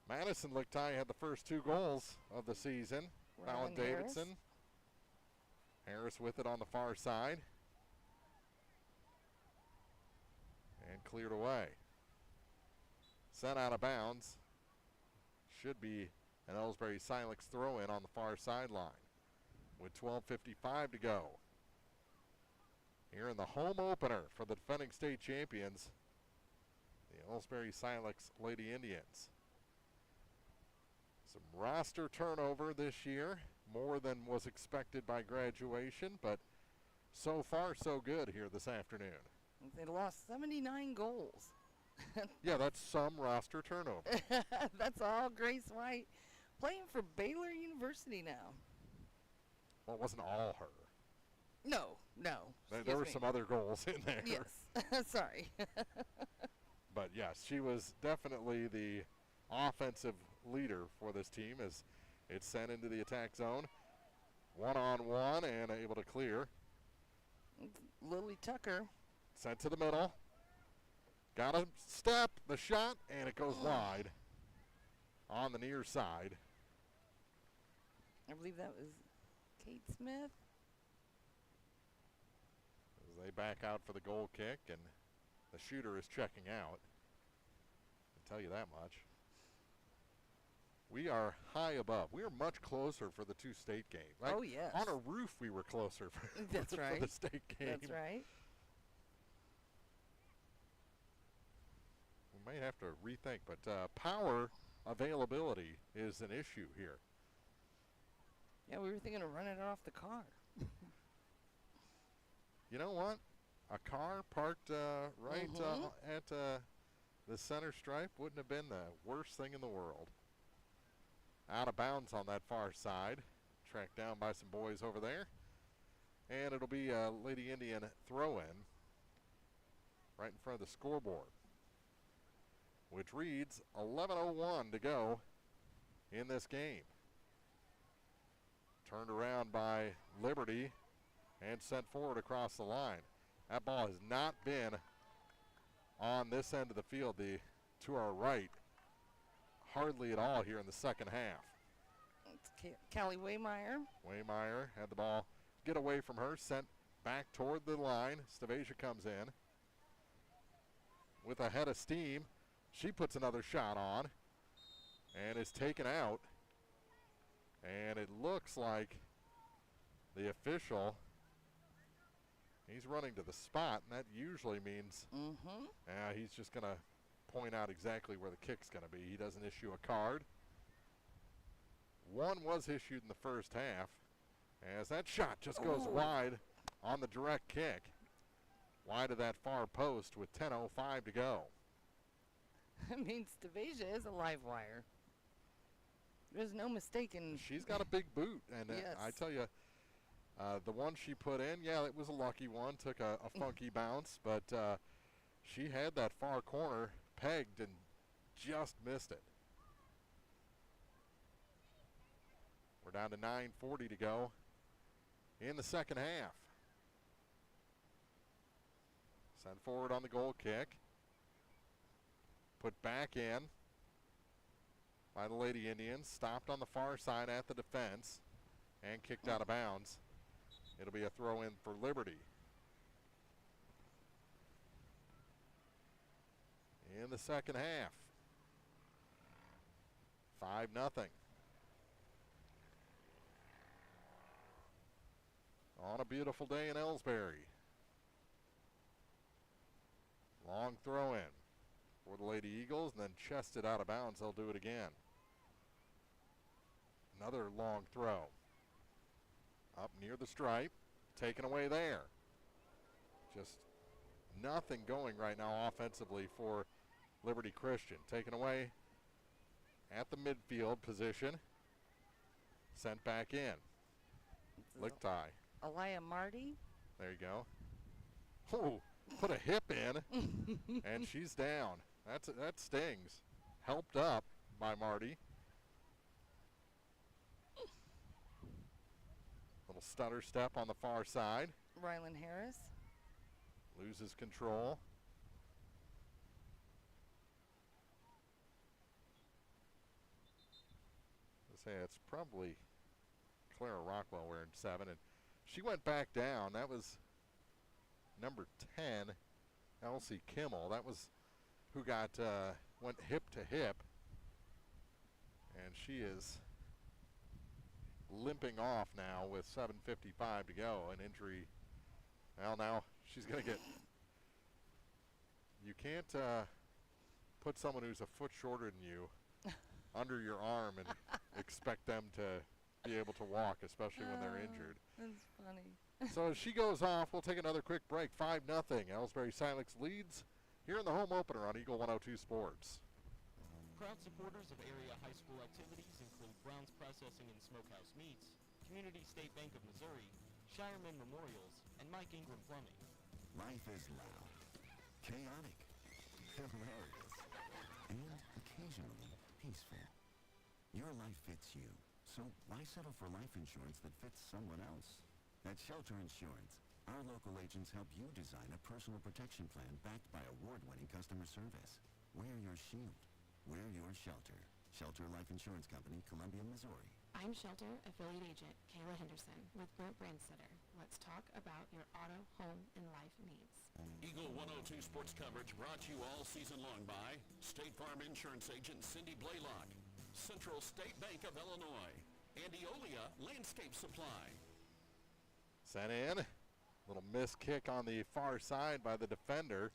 Madison Lichtai had the first 2 goals of the season. Fallon Davidson. Harris with it on the far side. And cleared away. Sent out of bounds. Should be an Elsberry Silex throw-in on the far sideline with 12:55 to go. Here in the home opener for the defending state champions, the Elsberry Silex Lady Indians. Some roster turnover this year, more than was expected by graduation, but so far so good here this afternoon. They lost 79 goals. Yeah, that's some roster turnover. That's all Grace White playing for Baylor University now. Well, it wasn't all her. No. There were some other goals in there. Yes, sorry. But yes, she was definitely the offensive leader for this team as it's sent into the attack zone. 1-on-1 and able to clear. Lily Tucker. Sent to the middle. Got a step, the shot, and it goes wide on the near side. I believe that was Kate Smith. As they back out for the goal kick, and the shooter is checking out. I'll tell you that much. We are high above. We are much closer for the two state games. Like, oh, yes. On a roof, we were closer for, That's right. for the state game. That's right. We may have to rethink, but power availability is an issue here. Yeah, we were thinking of running it off the car. You know what? A car parked right at the center stripe wouldn't have been the worst thing in the world. Out of bounds on that far side. Tracked down by some boys over there. And it'll be a Lady Indian throw-in right in front of the scoreboard, which reads 11:01 to go in this game. Turned around by Liberty and sent forward across the line. That ball has not been on this end of the field, to our right, hardly at all here in the second half. It's Callie Waymeyer. Waymeyer had the ball get away from her, sent back toward the line. Stavasia comes in with a head of steam. She puts another shot on and is taken out. And it looks like the official, he's running to the spot, and that usually means he's just going to point out exactly where the kick's going to be. He doesn't issue a card. One was issued in the first half, as that shot just goes wide on the direct kick. Wide of that far post with 10:05 to go. I mean, Stavasia is a live wire. There's no mistaking. She's got a big boot, and yes. I tell you, the one she put in, yeah, it was a lucky one. Took a funky bounce, but she had that far corner pegged and just missed it. We're down to 9:40 to go in the second half. Sent forward on the goal kick. Put back in by the Lady Indians. Stopped on the far side at the defense and kicked out of bounds. It'll be a throw in for Liberty. In the second half. 5-0. On a beautiful day in Elsberry. Long throw in for the Lady Eagles, and then chested out of bounds. They'll do it again. Another long throw. Up near the stripe. Taken away there. Just nothing going right now offensively for Liberty Christian. Taken away at the midfield position. Sent back in. Lick tie. Aliyah Marty. There you go. Oh, put a hip in, and she's down. That stings. Helped up by Marty. Little stutter step on the far side. Rylan Harris. Loses control. Let's say it's probably Clara Rockwell wearing 7, and she went back down. That was number 10, Elsie Kimmel. That was who got went hip to hip, and she is limping off now with 7:55 to go. An injury. Well, now she's going to get. You can't put someone who's a foot shorter than you under your arm and expect them to be able to walk, especially when they're injured. That's funny. So as she goes off, we'll take another quick break. 5-0. Elsberry Silex leads here in the home opener on Eagle 102 Sports. Proud supporters of area high school activities include Brown's Processing and Smokehouse Meats, Community State Bank of Missouri, Shireman Memorials, and Mike Ingram Plumbing. Life is loud, chaotic, hilarious, and occasionally peaceful. Your life fits you, So why settle for life insurance that fits someone else? At Shelter Insurance, our local agents help you design a personal protection plan backed by award-winning customer service. Wear your shield. Wear your shelter. Shelter Life Insurance Company, Columbia, Missouri. I'm Shelter Affiliate Agent Kayla Henderson with Brent Brandsetter. Let's talk about your auto, home, and life needs. Eagle 102 sports coverage brought to you all season long by State Farm Insurance Agent Cindy Blaylock, Central State Bank of Illinois, and Eolia Landscape Supply. Sent in. Little missed kick on the far side by the defender.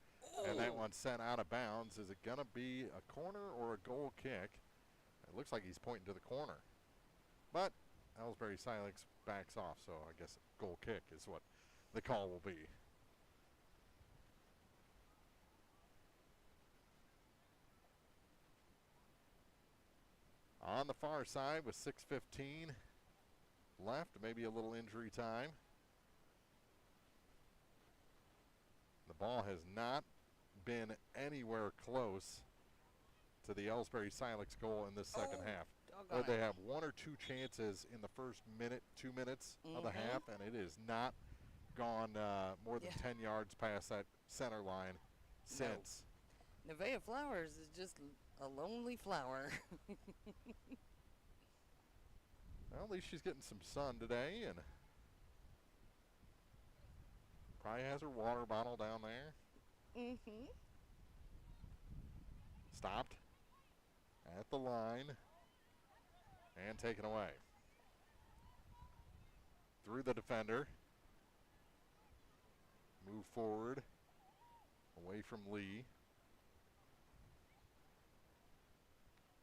And that one sent out of bounds. Is it going to be a corner or a goal kick? It looks like he's pointing to the corner. But Elsberry Silex backs off, so I guess goal kick is what the call will be. On the far side with 6:15 left, maybe a little injury time. The ball has not been anywhere close to the Elsberry Silex goal in this second half. They have one or two chances in the first minute, 2 minutes of the half, and it is not gone more than 10 yards past that center line since. Nevaeh Flowers is just a lonely flower. Well, at least she's getting some sun today, and probably has her water bottle down there. Stopped at the line and taken away. Through the defender. Move forward away from Lee.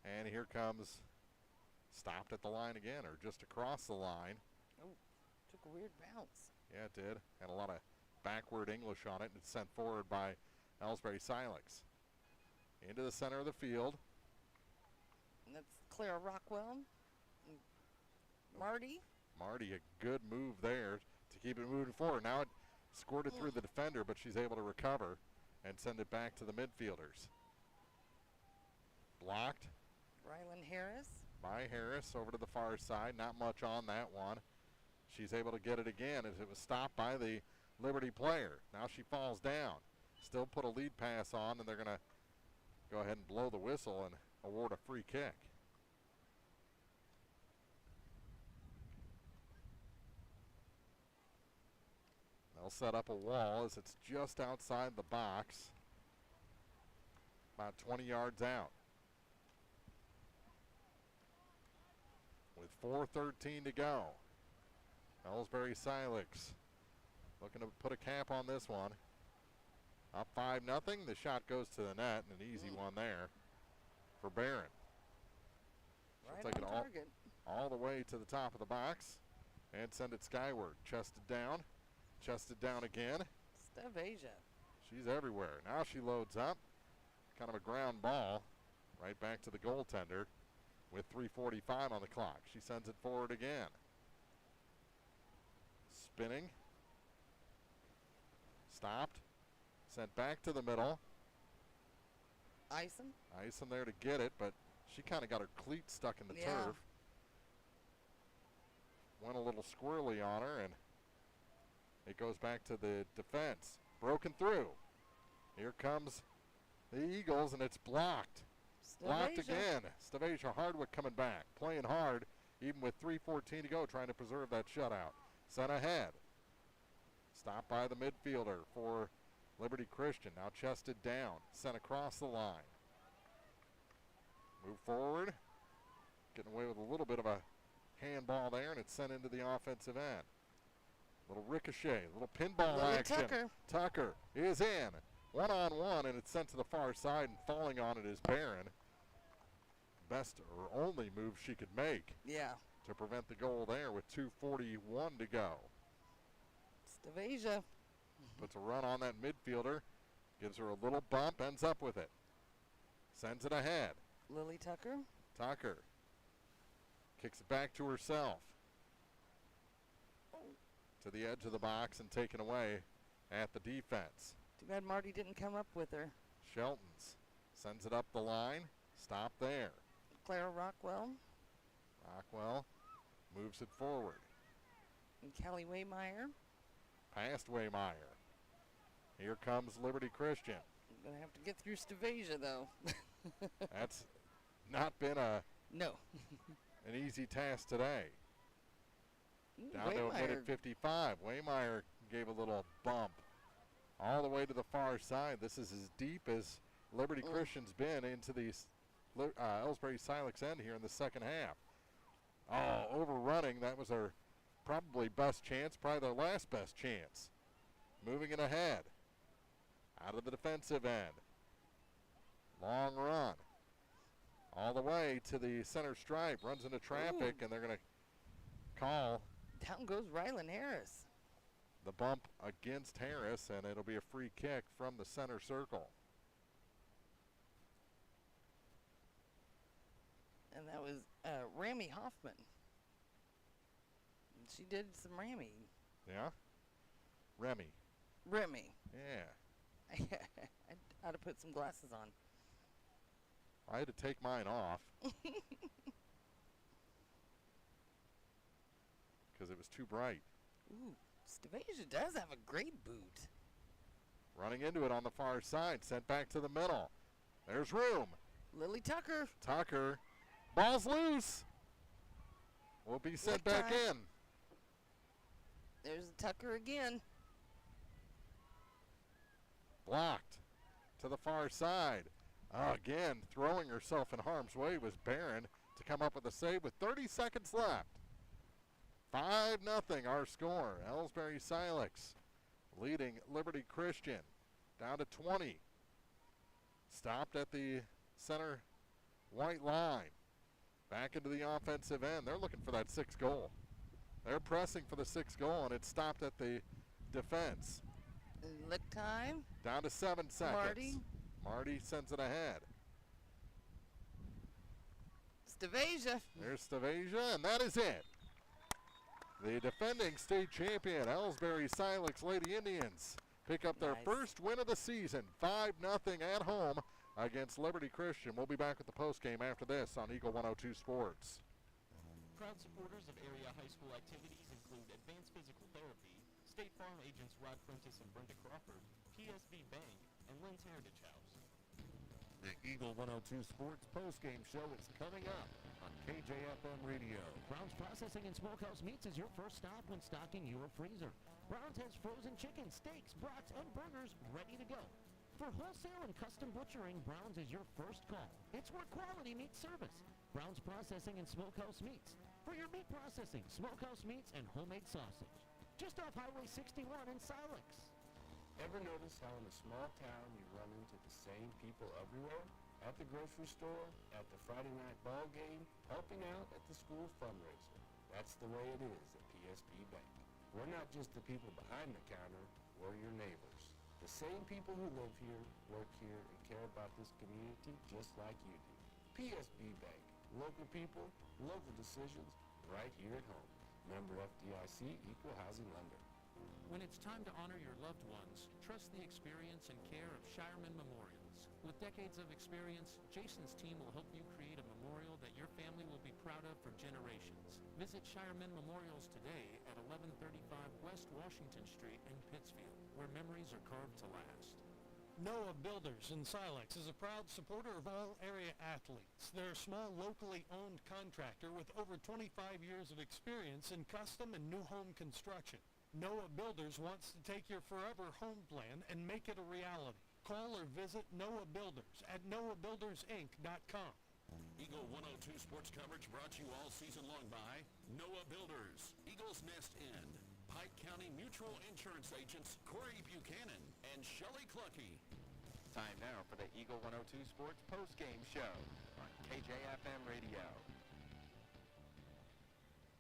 And here comes, stopped at the line again, or just across the line. Oh, took a weird bounce. Yeah, it did. Had a lot of backward English on it, and it's sent forward by Elsberry Silex. Into the center of the field. And that's Clara Rockwell. Marty. Marty, a good move there to keep it moving forward. Now it squirted through the defender, but she's able to recover and send it back to the midfielders. Blocked. Rylan Harris. By Harris over to the far side. Not much on that one. She's able to get it again as it was stopped by the Liberty player. Now she falls down. Still put a lead pass on, and they're going to go ahead and blow the whistle and award a free kick. They'll set up a wall as it's just outside the box, about 20 yards out. With 4:13 to go, Elsberry Silex looking to put a cap on this one. Up 5-0. The shot goes to the net, and an easy one there for Barron. She'll take it all the way to the top of the box and send it skyward. Chested down again. Stavasia. She's everywhere. Now she loads up. Kind of a ground ball right back to the goaltender with 3:45 on the clock. She sends it forward again. Spinning. Stopped. Sent back to the middle. Isom there to get it, but she kind of got her cleat stuck in the turf. Went a little squirrely on her, and it goes back to the defense. Broken through. Here comes the Eagles, and it's blocked. Blocked again. Stavasia Hardwick coming back, playing hard, even with 3:14 to go, trying to preserve that shutout. Sent ahead. Stopped by the midfielder for Liberty Christian. Now chested down. Sent across the line. Move forward. Getting away with a little bit of a handball there, and it's sent into the offensive end. Little ricochet, little pinball action. Tucker is in. One-on-one, and it's sent to the far side, and falling on it is Barron. Best or only move she could make. To prevent the goal there with 2:41 to go. Stavasia. Puts a run on that midfielder. Gives her a little bump, ends up with it. Sends it ahead. Lily Tucker. Tucker. Kicks it back to herself. To the edge of the box and taken away at the defense. Too bad Marty didn't come up with her. Sheltons sends it up the line. Stop there. Clara Rockwell. Rockwell moves it forward. And Kelly Waymeyer. Past Waymeyer. Here comes Liberty Christian. Going to have to get through Stavasia, though. That's not been an easy task today. Down to a minute 55. Waymeyer gave a little bump all the way to the far side. This is as deep as Liberty Christian's been into the Elsberry Silex end here in the second half. Oh, overrunning. That was our probably best chance, probably their last best chance. Moving it ahead. Out of the defensive end. Long run. All the way to the center stripe. Runs into traffic, and they're going to call. Down goes Rylan Harris. The bump against Harris, and it'll be a free kick from the center circle. And that was Rami Hoffman. She did some ramming. Yeah? Remy. Yeah. I ought to put some glasses on. I had to take mine off. Because it was too bright. Ooh, Stavasia does have a great boot. Running into it on the far side. Sent back to the middle. There's room. Lily Tucker. Tucker. Ball's loose. Will be sent back in. There's Tucker again. Blocked to the far side. Again, throwing herself in harm's way was Barron to come up with a save with 30 seconds left. 5-0 our score. Elsberry Silex leading Liberty Christian down to 20. Stopped at the center white line. Back into the offensive end. They're looking for that 6th goal. They're pressing for the 6th goal, and it's stopped at the defense. Lick time. Down to 7 seconds. Marty sends it ahead. Stavasia. There's Stavasia, and that is it. The defending state champion, Elsberry Silex Lady Indians, pick up their first win of the season, 5-0 at home against Liberty Christian. We'll be back with the postgame after this on Eagle 102 Sports. Proud supporters of area high school activities include Advanced Physical Therapy, State Farm agents Rod Prentice and Brenda Crawford, PSB Bank, and Lynn's Heritage House. The Eagle 102 Sports postgame show is coming up on KJFM Radio. Brown's Processing and Smokehouse Meats is your first stop when stocking your freezer. Brown's has frozen chicken, steaks, brats, and burgers ready to go. For wholesale and custom butchering, Brown's is your first call. It's where quality meets service. Brown's Processing and Smokehouse Meats. For your meat processing, smokehouse meats, and homemade sausage. Just off Highway 61 in Silex. Ever notice how in a small town you run into the same people everywhere? At the grocery store, at the Friday night ball game, helping out at the school fundraiser. That's the way it is at PSB Bank. We're not just the people behind the counter, we're your neighbors. The same people who live here, work here, and care about this community just like you do. PSB Bank. Local people, local decisions, right here at home. Member FDIC, Equal Housing Lender. When it's time to honor your loved ones, trust the experience and care of Shireman Memorials. With decades of experience, Jason's team will help you create a memorial that your family will be proud of for generations. Visit Shireman Memorials today at 1135 West Washington Street in Pittsfield, where memories are carved to last. Noah Builders in Silex is a proud supporter of all area athletes. They're a small, locally owned contractor with over 25 years of experience in custom and new home construction. Noah Builders wants to take your forever home plan and make it a reality. Call or visit Noah Builders at noahbuildersinc.com. Eagle 102 sports coverage brought to you all season long by Noah Builders, Eagles Nest Inn, Pike County Mutual Insurance agents Corey Buchanan and Shelley Clucky. Time now for the Eagle 102 Sports postgame show on KJFM Radio.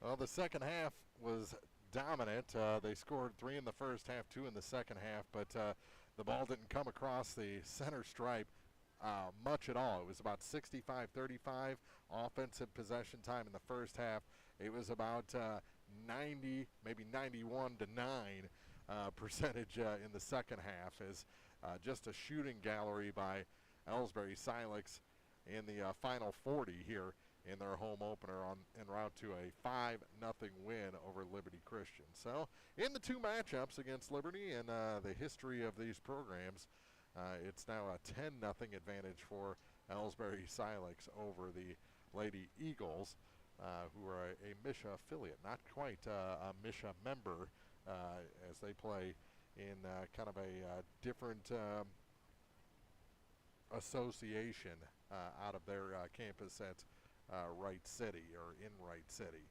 Well, the second half was dominant. They scored 3 in the first half, 2 in the second half, but the ball didn't come across the center stripe much at all. It was about 65-35 offensive possession time in the first half. It was about 90, maybe 91 to 9 percentage in the second half, as just a shooting gallery by Elsberry Silex in the final 40 here in their home opener en route to a 5-0 win over Liberty Christian. So in the two matchups against Liberty and the history of these programs, it's now a 10-0 advantage for Elsberry Silex over the Lady Eagles, who are a Misha affiliate, not quite a Misha member, as they play in kind of a different association out of their campus at Wright City, or in Wright City.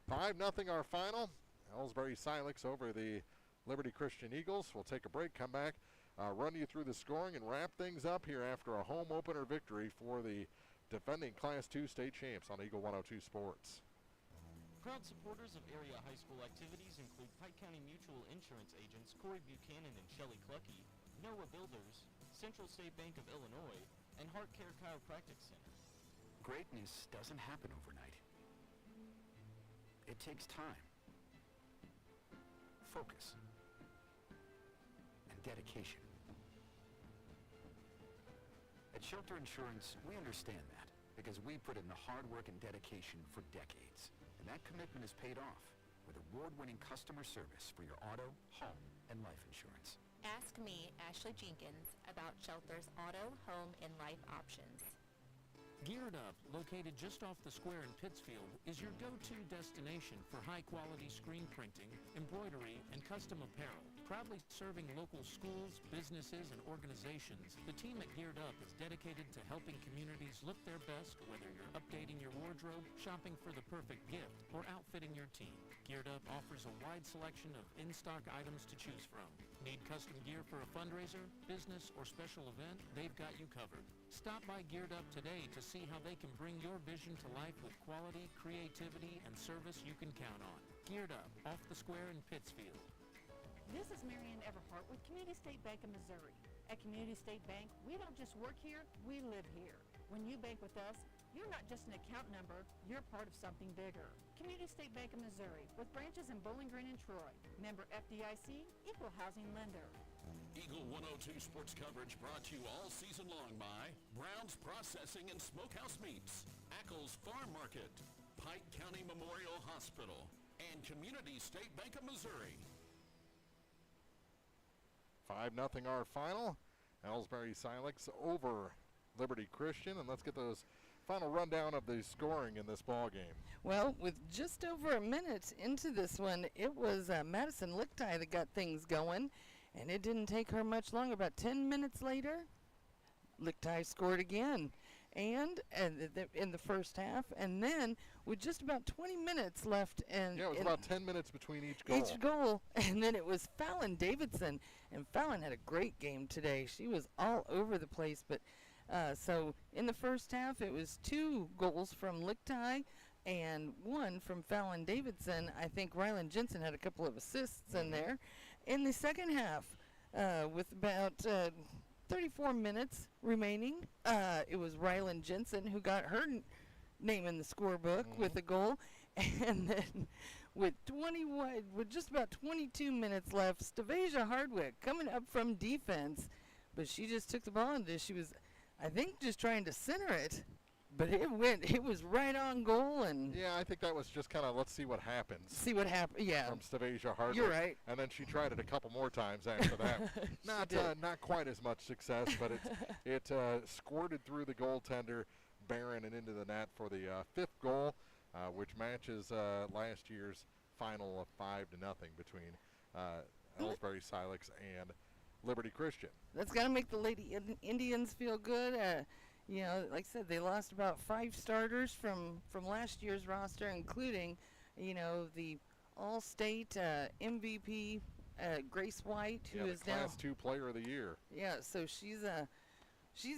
5-0 our final. Elsberry Silex over the Liberty Christian Eagles. We'll take a break, come back, run you through the scoring, and wrap things up here after a home opener victory for the defending Class 2 state champs on Eagle 102 Sports. Proud supporters of area high school activities include Pike County Mutual Insurance agents Corey Buchanan and Shelley Clucky, Noah Builders, Central State Bank of Illinois, and Heart Care Chiropractic Center. Greatness doesn't happen overnight. It takes time, focus, and dedication. At Shelter Insurance, we understand that because we put in the hard work and dedication for decades. And that commitment is paid off with award-winning customer service for your auto, home, and life insurance. Ask me, Ashley Jenkins, about Shelter's auto, home, and life options. Geared Up, located just off the square in Pittsfield, is your go-to destination for high-quality screen printing, embroidery, and custom apparel. Proudly serving local schools, businesses, and organizations, the team at Geared Up is dedicated to helping communities look their best, whether you're updating your wardrobe, shopping for the perfect gift, or outfitting your team. Geared Up offers a wide selection of in-stock items to choose from. Need custom gear for a fundraiser, business, or special event? They've got you covered. Stop by Geared Up today to see how they can bring your vision to life with quality, creativity, and service you can count on. Geared Up, off the square in Pittsfield. This is Marianne Everhart with Community State Bank of Missouri. At Community State Bank, we don't just work here, we live here. When you bank with us, you're not just an account number, you're part of something bigger. Community State Bank of Missouri, with branches in Bowling Green and Troy. Member FDIC, equal housing lender. Eagle 102 sports coverage brought to you all season long by Brown's Processing and Smokehouse Meats, Ackles Farm Market, Pike County Memorial Hospital, and Community State Bank of Missouri. 5-0 our final. Elsberry Silex over Liberty Christian, and let's get those final rundown of the scoring in this ball game. Well, with just over a minute into this one, it was Madison Lichtai that got things going, and it didn't take her much longer. About 10 minutes later, Lichtai scored again, and in the first half, and then with just about 20 minutes left, and yeah, it was about 10 minutes between each goal. Each goal, and then it was Fallon Davidson, and Fallon had a great game today. She was all over the place, but so in the first half, it was 2 goals from Lichtai and 1 from Fallon Davidson. I think Rylan Jensen had a couple of assists in there. In the second half, with about 34 minutes remaining, it was Rylan Jensen who got her name in the scorebook with a goal. And then with just about 22 minutes left, Stavasia Hardwick coming up from defense, but she just took the ball and she was, I think, just trying to center it, but it was right on goal. And yeah, I think that was just kind of, let's see what happens. Yeah. From Stavasia Hardwick. You're right. And then she tried it a couple more times after that. Not quite as much success, but it squirted through the goaltender, Barron, and into the net for the 5th goal, which matches last year's final of 5-0 between Elsberry Silex and Liberty Christian. That's got to make the Lady Indians feel good. You know, like I said, they lost about 5 starters from last year's roster, including, you know, the All-State MVP Grace White, who is now Class 2 Player of the Year. Yeah, so she's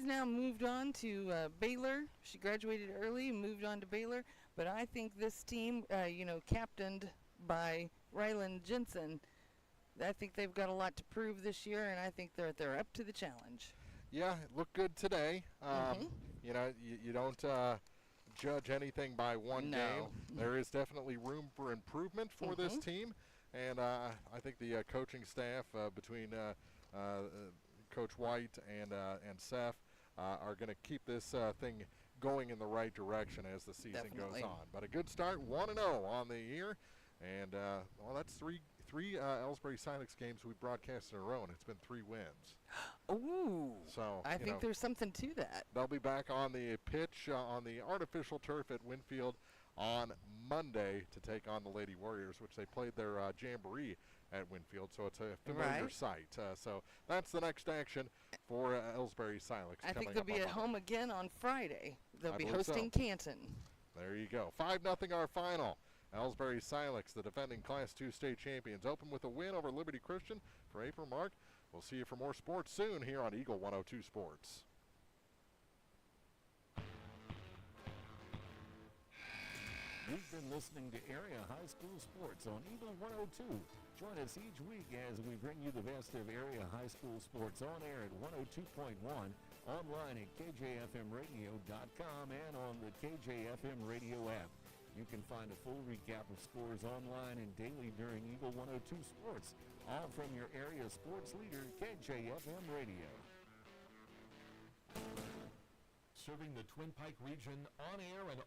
now moved on to Baylor. She graduated early and moved on to Baylor. But I think this team, you know, captained by Rylan Jensen, I think they've got a lot to prove this year, and I think they're up to the challenge. Yeah, it looked good today. You know, you don't judge anything by one game. There is definitely room for improvement for this team, and I think the coaching staff between Coach White and Seth are going to keep this thing going in the right direction as the season Definitely. goes on. But a good start, 1-0 on the year. And, well, that's three Elsberry Silex games we broadcast in a row, and it's been 3 wins. Ooh. So I think there's something to that. They'll be back on the pitch on the artificial turf at Winfield on Monday to take on the Lady Warriors, which they played their jamboree at Winfield, so it's a familiar sight. So that's the next action for Elsberry Silex. I think they'll be at home again on Friday. They'll be hosting Canton. There you go. 5-0 our final. Elsberry Silex, the defending Class 2 state champions, open with a win over Liberty Christian for April Mark. We'll see you for more sports soon here on Eagle 102 Sports. You've been listening to Area High School Sports on Eagle 102. Join us each week as we bring you the best of area high school sports on air at 102.1, online at kjfmradio.com, and on the KJFM radio app. You can find a full recap of scores online and daily during Eagle 102 Sports, all from your area sports leader, KJFM Radio. Serving the Twin Pike region on air and